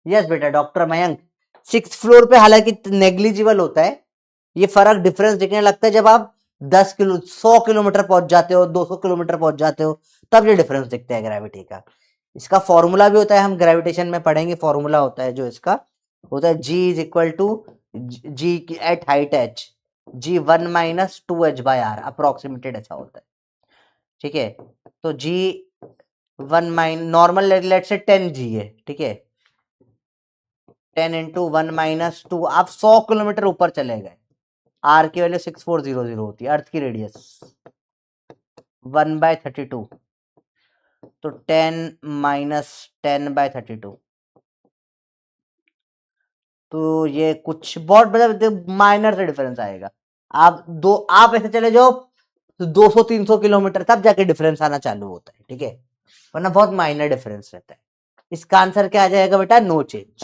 Speaker 1: यस बेटा डॉक्टर मयंक, 6th फ्लोर पे हालांकि नेग्लिजिबल होता है, ये फर्क डिफरेंस दिखने लगता है जब आप 100 किलोमीटर पहुंच जाते हो, 200 किलोमीटर पहुंच जाते हो, तब ये डिफरेंस दिखता है ग्रेविटी का। इसका फॉर्मूला भी होता है, हम ग्रेविटेशन में पढ़ेंगे, फॉर्मूला होता है जो इसका होता है, G is equal to G at height H, G 1 - 2h/r approximated ऐसा होता है, ठीक है। तो जी नॉर्मल लेट से 10 g है, ठीक है। 10 × 1 - 2, आप 100 किलोमीटर ऊपर चले गए, आर की वैल्यू 6400 होती है, अर्थ की रेडियस 1/32, तो 10 - 10/32, तो ये कुछ बहुत मतलब माइनर से डिफरेंस आएगा। आप ऐसे चले जाओ तो 200-300 किलोमीटर तब जाके डिफरेंस आना चालू होता है, ठीक है, वरना बहुत माइनर डिफरेंस रहता है। इसका आंसर क्या आ जाएगा बेटा? No change.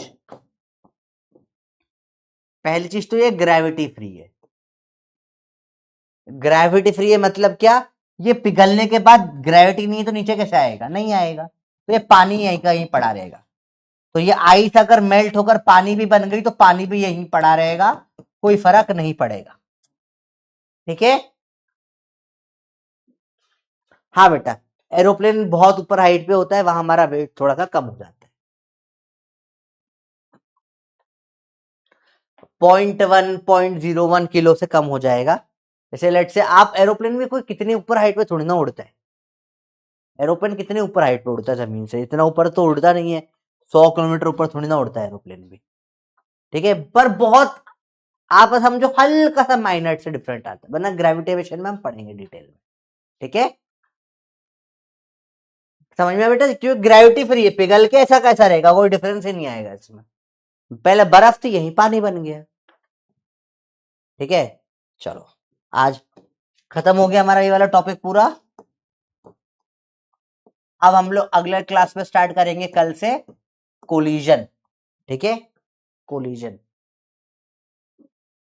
Speaker 1: पहली चीज तो ये ग्रेविटी फ्री है। ग्रेविटी फ्री है मतलब क्या? ये पिघलने के बाद ग्रेविटी नहीं है तो नीचे कैसे आएगा? नहीं आएगा, तो ये पानी यहीं का यहीं पड़ा रहेगा। तो ये आइस अगर मेल्ट होकर पानी भी बन गई तो पानी भी यहीं पड़ा रहेगा, कोई फर्क नहीं पड़ेगा, ठीक है। हाँ बेटा, एरोप्लेन बहुत ऊपर हाइट पे होता है, वहां हमारा वेट थोड़ा सा कम हो जाता है। 0.1 किलो से कम हो जाएगा। जैसे लेट से आप एरोप्लेन में कोई कितनी ऊपर हाइट पे थोड़ी ना उड़ता है। एरोप्लेन कितने ऊपर हाइट पे उड़ता है? जमीन से इतना ऊपर तो उड़ता नहीं है, 100 किलोमीटर ऊपर थोड़ी ना उड़ता है एरोप्लेन भी, ठीक है। पर बहुत आप समझो हल्का सा माइनर से डिफरेंट आता है, वरना ग्रेविटेशन में हम पढ़ेंगे डिटेल में, ठीक है। समझ में बेटा? क्योंकि ग्रेविटी फ्री है, पिघल के ऐसा कैसा रहेगा, कोई डिफरेंस ही नहीं आएगा इसमें। पहले बर्फ थी, यही पानी बन गया, ठीक है। चलो, आज खत्म हो गया हमारा ये वाला टॉपिक पूरा। अब हम लोग अगले क्लास में स्टार्ट करेंगे कल से कोलिजन, ठीक है। कोलिजन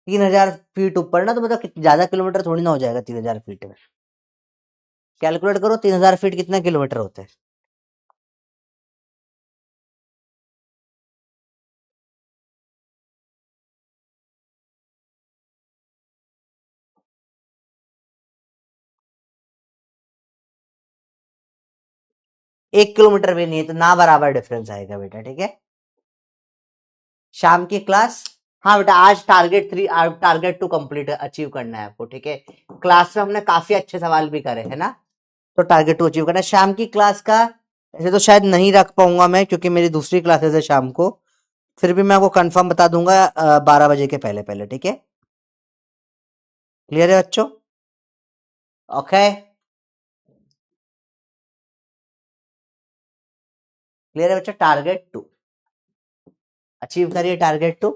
Speaker 1: 3000 फीट ऊपर ना, तो मतलब ज्यादा किलोमीटर थोड़ी ना हो जाएगा 3000 फीट में। कैलकुलेट करो 3000 फीट कितना किलोमीटर होते हैं। 1 किलोमीटर भी नहीं है, तो ना बराबर डिफरेंस आएगा बेटा, ठीक है। शाम की क्लास, हाँ बेटा, आज टारगेट 2 कंप्लीट अचीव करना है आपको, ठीक है। क्लास में हमने काफी अच्छे सवाल भी करे है ना, तो टारगेट 2 अचीव करना है। शाम की क्लास का ऐसे तो शायद नहीं रख पाऊंगा मैं, क्योंकि मेरी दूसरी क्लासेस है शाम को, फिर भी मैं आपको कंफर्म बता दूंगा 12 बजे के पहले पहले, ठीक है। क्लियर है बच्चों? ओके, क्लियर है बच्चों? टारगेट 2 अचीव करिए, टारगेट 2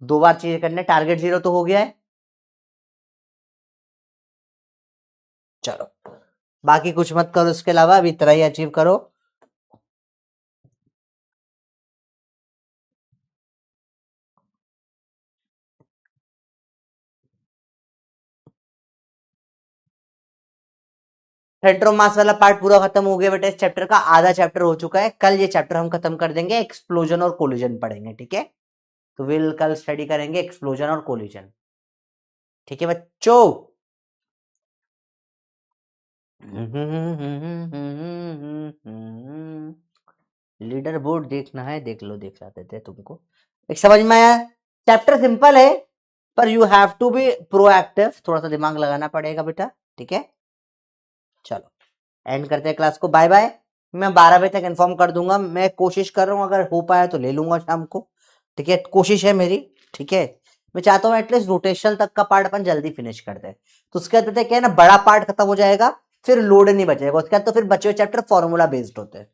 Speaker 1: 2 बार चीजें करने, टारगेट 0 तो हो गया है। चलो, बाकी कुछ मत करो, इसके अलावा अभी इतना ही अचीव करो। सेंटर ऑफ मास वाला पार्ट पूरा खत्म हो गया बेटा, इस चैप्टर का आधा चैप्टर हो चुका है। कल ये चैप्टर हम खत्म कर देंगे, एक्सप्लोजन और कोलिजन पढ़ेंगे, ठीक है। तो विल कल स्टडी करेंगे एक्सप्लोजन और कोलिजन, ठीक है बच्चों। लीडर बोर्ड देखना है, देख लो, दिखा देते हैं तुमको। एक समझ में आया? चैप्टर सिंपल है, पर you have to be proactive, थोड़ा सा दिमाग लगाना पड़ेगा बेटा, ठीक है। चलो, एंड करते हैं क्लास को, बाय बाय। मैं 12 बजे तक इन्फॉर्म कर दूंगा, मैं कोशिश कर रहा हूँ, अगर हो पाया तो ले लूंगा शाम को, ठीक है, कोशिश है मेरी, ठीक है। मैं चाहता हूँ एटलीस्ट रोटेशन तक का पार्ट अपन जल्दी फिनिश कर दे, तो उसके बाद पता है क्या है ना, बड़ा पार्ट खत्म हो जाएगा, फिर लोड नहीं बचेगा, उसके बाद तो फिर बचे हुए चैप्टर फॉर्मूला बेस्ड होते हैं,